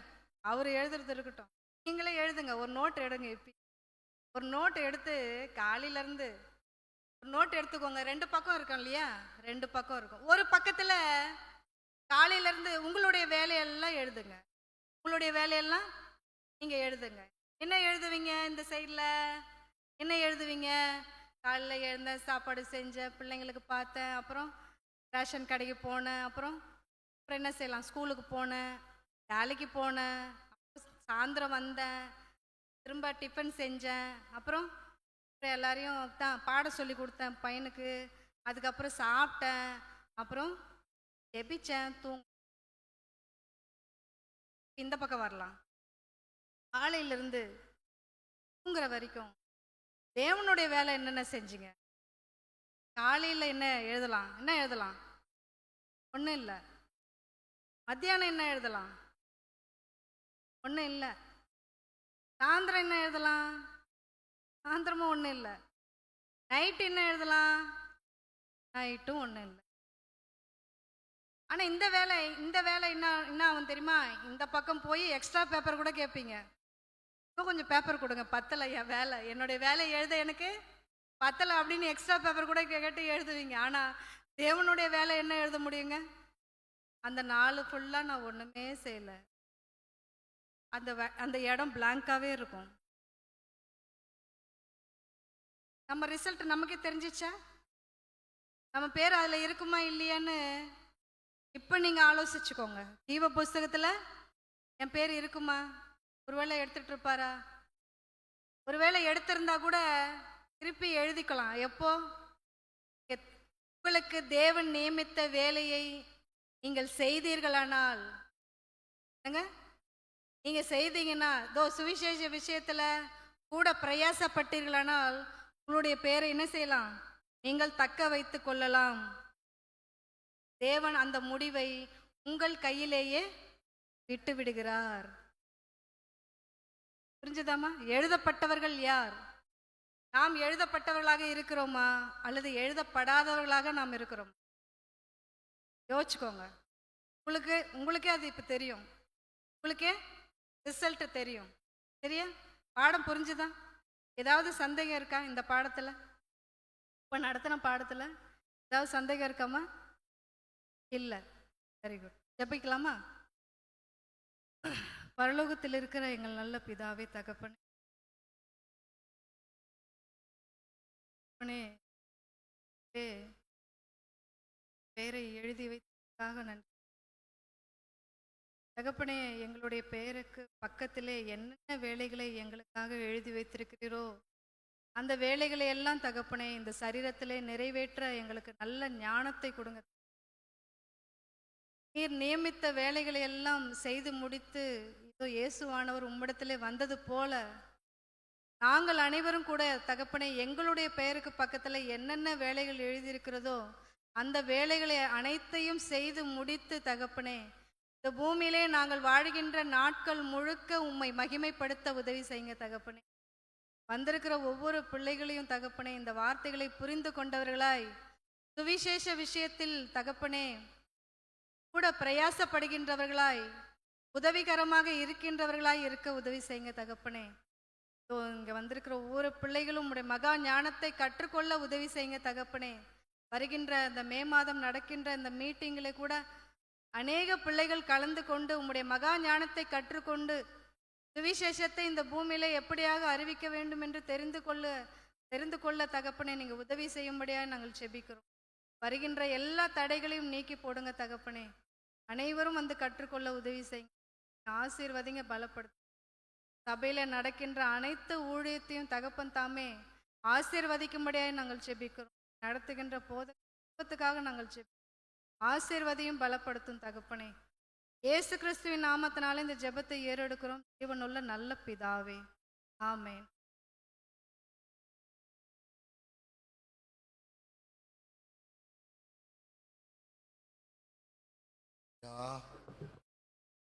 S1: அவர் எழுதுறது இருக்கட்டும். நீங்களே எழுதுங்க. ஒரு நோட் எடுங்க. ஒரு நோட் எடுத்து காலையிலேருந்து ஒரு நோட் எடுத்துக்கோங்க. 2 பக்கம் இருக்கும் இல்லையா? 2 பக்கம் இருக்கும். ஒரு பக்கத்தில் காலையிலேருந்து உங்களுடைய வேலையெல்லாம் எழுதுங்க. உங்களுடைய வேலையெல்லாம் நீங்கள் எழுதுங்க. என்ன எழுதுவீங்க? இந்த சைடில் என்ன எழுதுவீங்க? காலையில் எழுந்தேன், சாப்பாடு செஞ்சேன், பிள்ளைங்களுக்கு பார்த்தேன், அப்புறம் ரேஷன் கடைக்கு போனேன், அப்புறம் அப்புறம் என்ன செய்யலாம், ஸ்கூலுக்கு போனேன், வேலைக்கு போனேன், சாயந்தரம் வந்தேன், திரும்ப டிஃபன் செஞ்சேன், அப்புறம் எல்லாரையும் தான் பாட சொல்லி கொடுத்தேன் பையனுக்கு, அதுக்கப்புறம் சாப்பிட்டேன், அப்புறம் ஜெபிச்சேன், இந்த பக்கம் வரலாம். காலையிலிருந்து தூங்குற வரைக்கும் தேவனுடைய வேலை என்னென்ன செஞ்சீங்க? காலையில் என்ன எழுதலாம்? என்ன எழுதலாம்? ஒன்றும் இல்லை. மத்தியானம் என்ன எழுதலாம்? ஒன்றும் இல்லை. சாயந்தரம் என்ன எழுதலாம்? சாயந்தரமும் ஒன்றும் இல்லை. நைட்டு என்ன எழுதலாம்? நைட்டும் ஒன்றும் இல்லை. ஆனால் இந்த வேலை என்ன ஆகும் தெரியுமா? இந்த பக்கம் போய் எக்ஸ்ட்ரா பேப்பர் கூட கேட்பீங்க. இன்னும் கொஞ்சம் பேப்பர் கொடுங்க, பத்தலை என் வேலை, என்னுடைய வேலை எழுத எனக்கு பத்தலை அப்படின்னு எக்ஸ்ட்ரா பேப்பர் கூட கேட்டு எழுதுவீங்க. ஆனால் தேவனுடைய வேலை என்ன எழுத முடியுங்க? அந்த நாள் ஃபுல்லாக நான் ஒன்றுமே செய்யலை, அந்த இடம் பிளாங்காகவே இருக்கும். நம்ம ரிசல்ட் நமக்கே தெரிஞ்சிச்சா? நம்ம பேர் அதில் இருக்குமா இல்லையான்னு இப்போ நீங்கள் ஆலோசிச்சுக்கோங்க. ஜீவ புஸ்தகத்தில் என் பேர் இருக்குமா? ஒருவேளை எடுத்துட்டு இருப்பாரா? ஒருவேளை எடுத்திருந்தா கூட திருப்பி எழுதிக்கலாம். எப்போ? உங்களுக்கு தேவன் நியமித்த வேலையை நீங்கள் செய்தீர்களானால், நீங்க செய்தீங்கன்னா, சுவிசேஷ விஷயத்துல கூட பிரயாசப்பட்டீர்களானால் உங்களுடைய பேரை என்ன செய்யலாம்? நீங்கள் தக்க வைத்துக் கொள்ளலாம். தேவன் அந்த முடிவை உங்கள் கையிலேயே விட்டு விடுகிறார். புரிஞ்சுதாமா? எழுதப்பட்டவர்கள் யார்? நாம் எழுதப்பட்டவர்களாக இருக்கிறோமா அல்லது எழுதப்படாதவர்களாக நாம் இருக்கிறோம்? யோசிச்சுக்கோங்க. உங்களுக்கே அது இப்போ தெரியும். உங்களுக்கே ரிசல்ட் தெரியும். சரியா? பாடம் புரிஞ்சுதா? ஏதாவது சந்தேகம் இருக்கா இந்த பாடத்தில்? இப்போ நடத்தின பாடத்தில் ஏதாவது சந்தேகம் இருக்காமா? இல்லை. Very good. ஜெபிக்கலாமா? பரலோகத்தில் இருக்கிற எங்கள் நல்ல பிதாவே, தகப்பனே, பெயரை எழுதி வைத்ததற்காக நன்றி. தகப்பனே, எங்களுடைய பெயருக்கு பக்கத்திலே என்னென்ன வேலைகளை எங்களுக்காக எழுதி வைத்திருக்கிறீரோ அந்த வேலைகளை எல்லாம் தகப்பனே இந்த சரீரத்திலே நிறைவேற்ற எங்களுக்கு நல்ல ஞானத்தை கொடுங்க. நீர் நியமித்த வேலைகளை எல்லாம் செய்து முடித்து இதோ இயேசுவானவர் உம்மிடத்திலே வந்தது போல நாங்கள் அனைவரும் கூட தகப்பனே எங்களுடைய பெயருக்கு பக்கத்தில் என்னென்ன வேலைகள் எழுதியிருக்கிறதோ அந்த வேலைகளை அனைத்தையும் செய்து முடித்து தகப்பனே இந்த பூமியிலே நாங்கள் வாழ்கின்ற நாட்கள் முழுக்க உம்மை மகிமைப்படுத்த உதவி செய்யுங்க தகப்பனே. வந்திருக்கிற ஒவ்வொரு பிள்ளைகளையும் தகப்பனே இந்த வார்த்தைகளை புரிந்து கொண்டவர்களாய் சுவிசேஷ விஷயத்தில் தகப்பனே கூட பிரயாசப்படுகின்றவர்களாய் உதவிகரமாக இருக்கின்றவர்களாய் இருக்க உதவி செய்யுங்க தகப்பனே. இங்கே வந்திருக்கிற ஒவ்வொரு பிள்ளைகளும் உடைய மகா ஞானத்தை கற்றுக்கொள்ள உதவி செய்யுங்க தகப்பனே. வருகின்ற இந்த மே மாதம் நடக்கின்ற இந்த மீட்டிங்கில் கூட அநேக பிள்ளைகள் கலந்து கொண்டு உம்முடைய மகா ஞானத்தை கற்றுக்கொண்டு சுவிசேஷத்தை இந்த பூமியில எப்படியாக அறிவிக்க வேண்டும் என்று தெரிந்து கொள்ள தகப்பனே நீங்கள் உதவி செய்யும்படியாக நாங்கள் செபிக்கிறோம். வருகின்ற எல்லா தடைகளையும் நீக்கி போடுங்க தகப்பனே. அனைவரும் வந்து கற்றுக்கொள்ள உதவி செய்யுங்க. ஆசீர்வதிங்க, பலப்படுத்து. சபையில் நடக்கின்ற அனைத்து ஊழியத்தையும் தகப்பன் தாமே ஆசீர்வதிக்கும்படியாக நாங்கள் செபிக்கிறோம். நடத்துகின்ற போதத்துக்காக நாங்கள் ஆசீர்வதியும் பலப்படுத்தும் தகப்பனே. இயேசு கிறிஸ்துவின் நாமத்தினால இந்த ஜெபத்தை ஏறெடுக்கிறோம் ஜீவனுள்ள நல்ல பிதாவே, ஆமென்.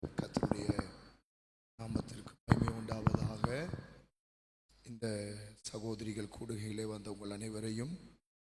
S2: கர்த்தருடைய நாமத்திற்கு மகிமை உண்டாவதாக. இந்த சகோதரிகள் கூடுகையிலே வந்த உங்கள் அனைவரையும்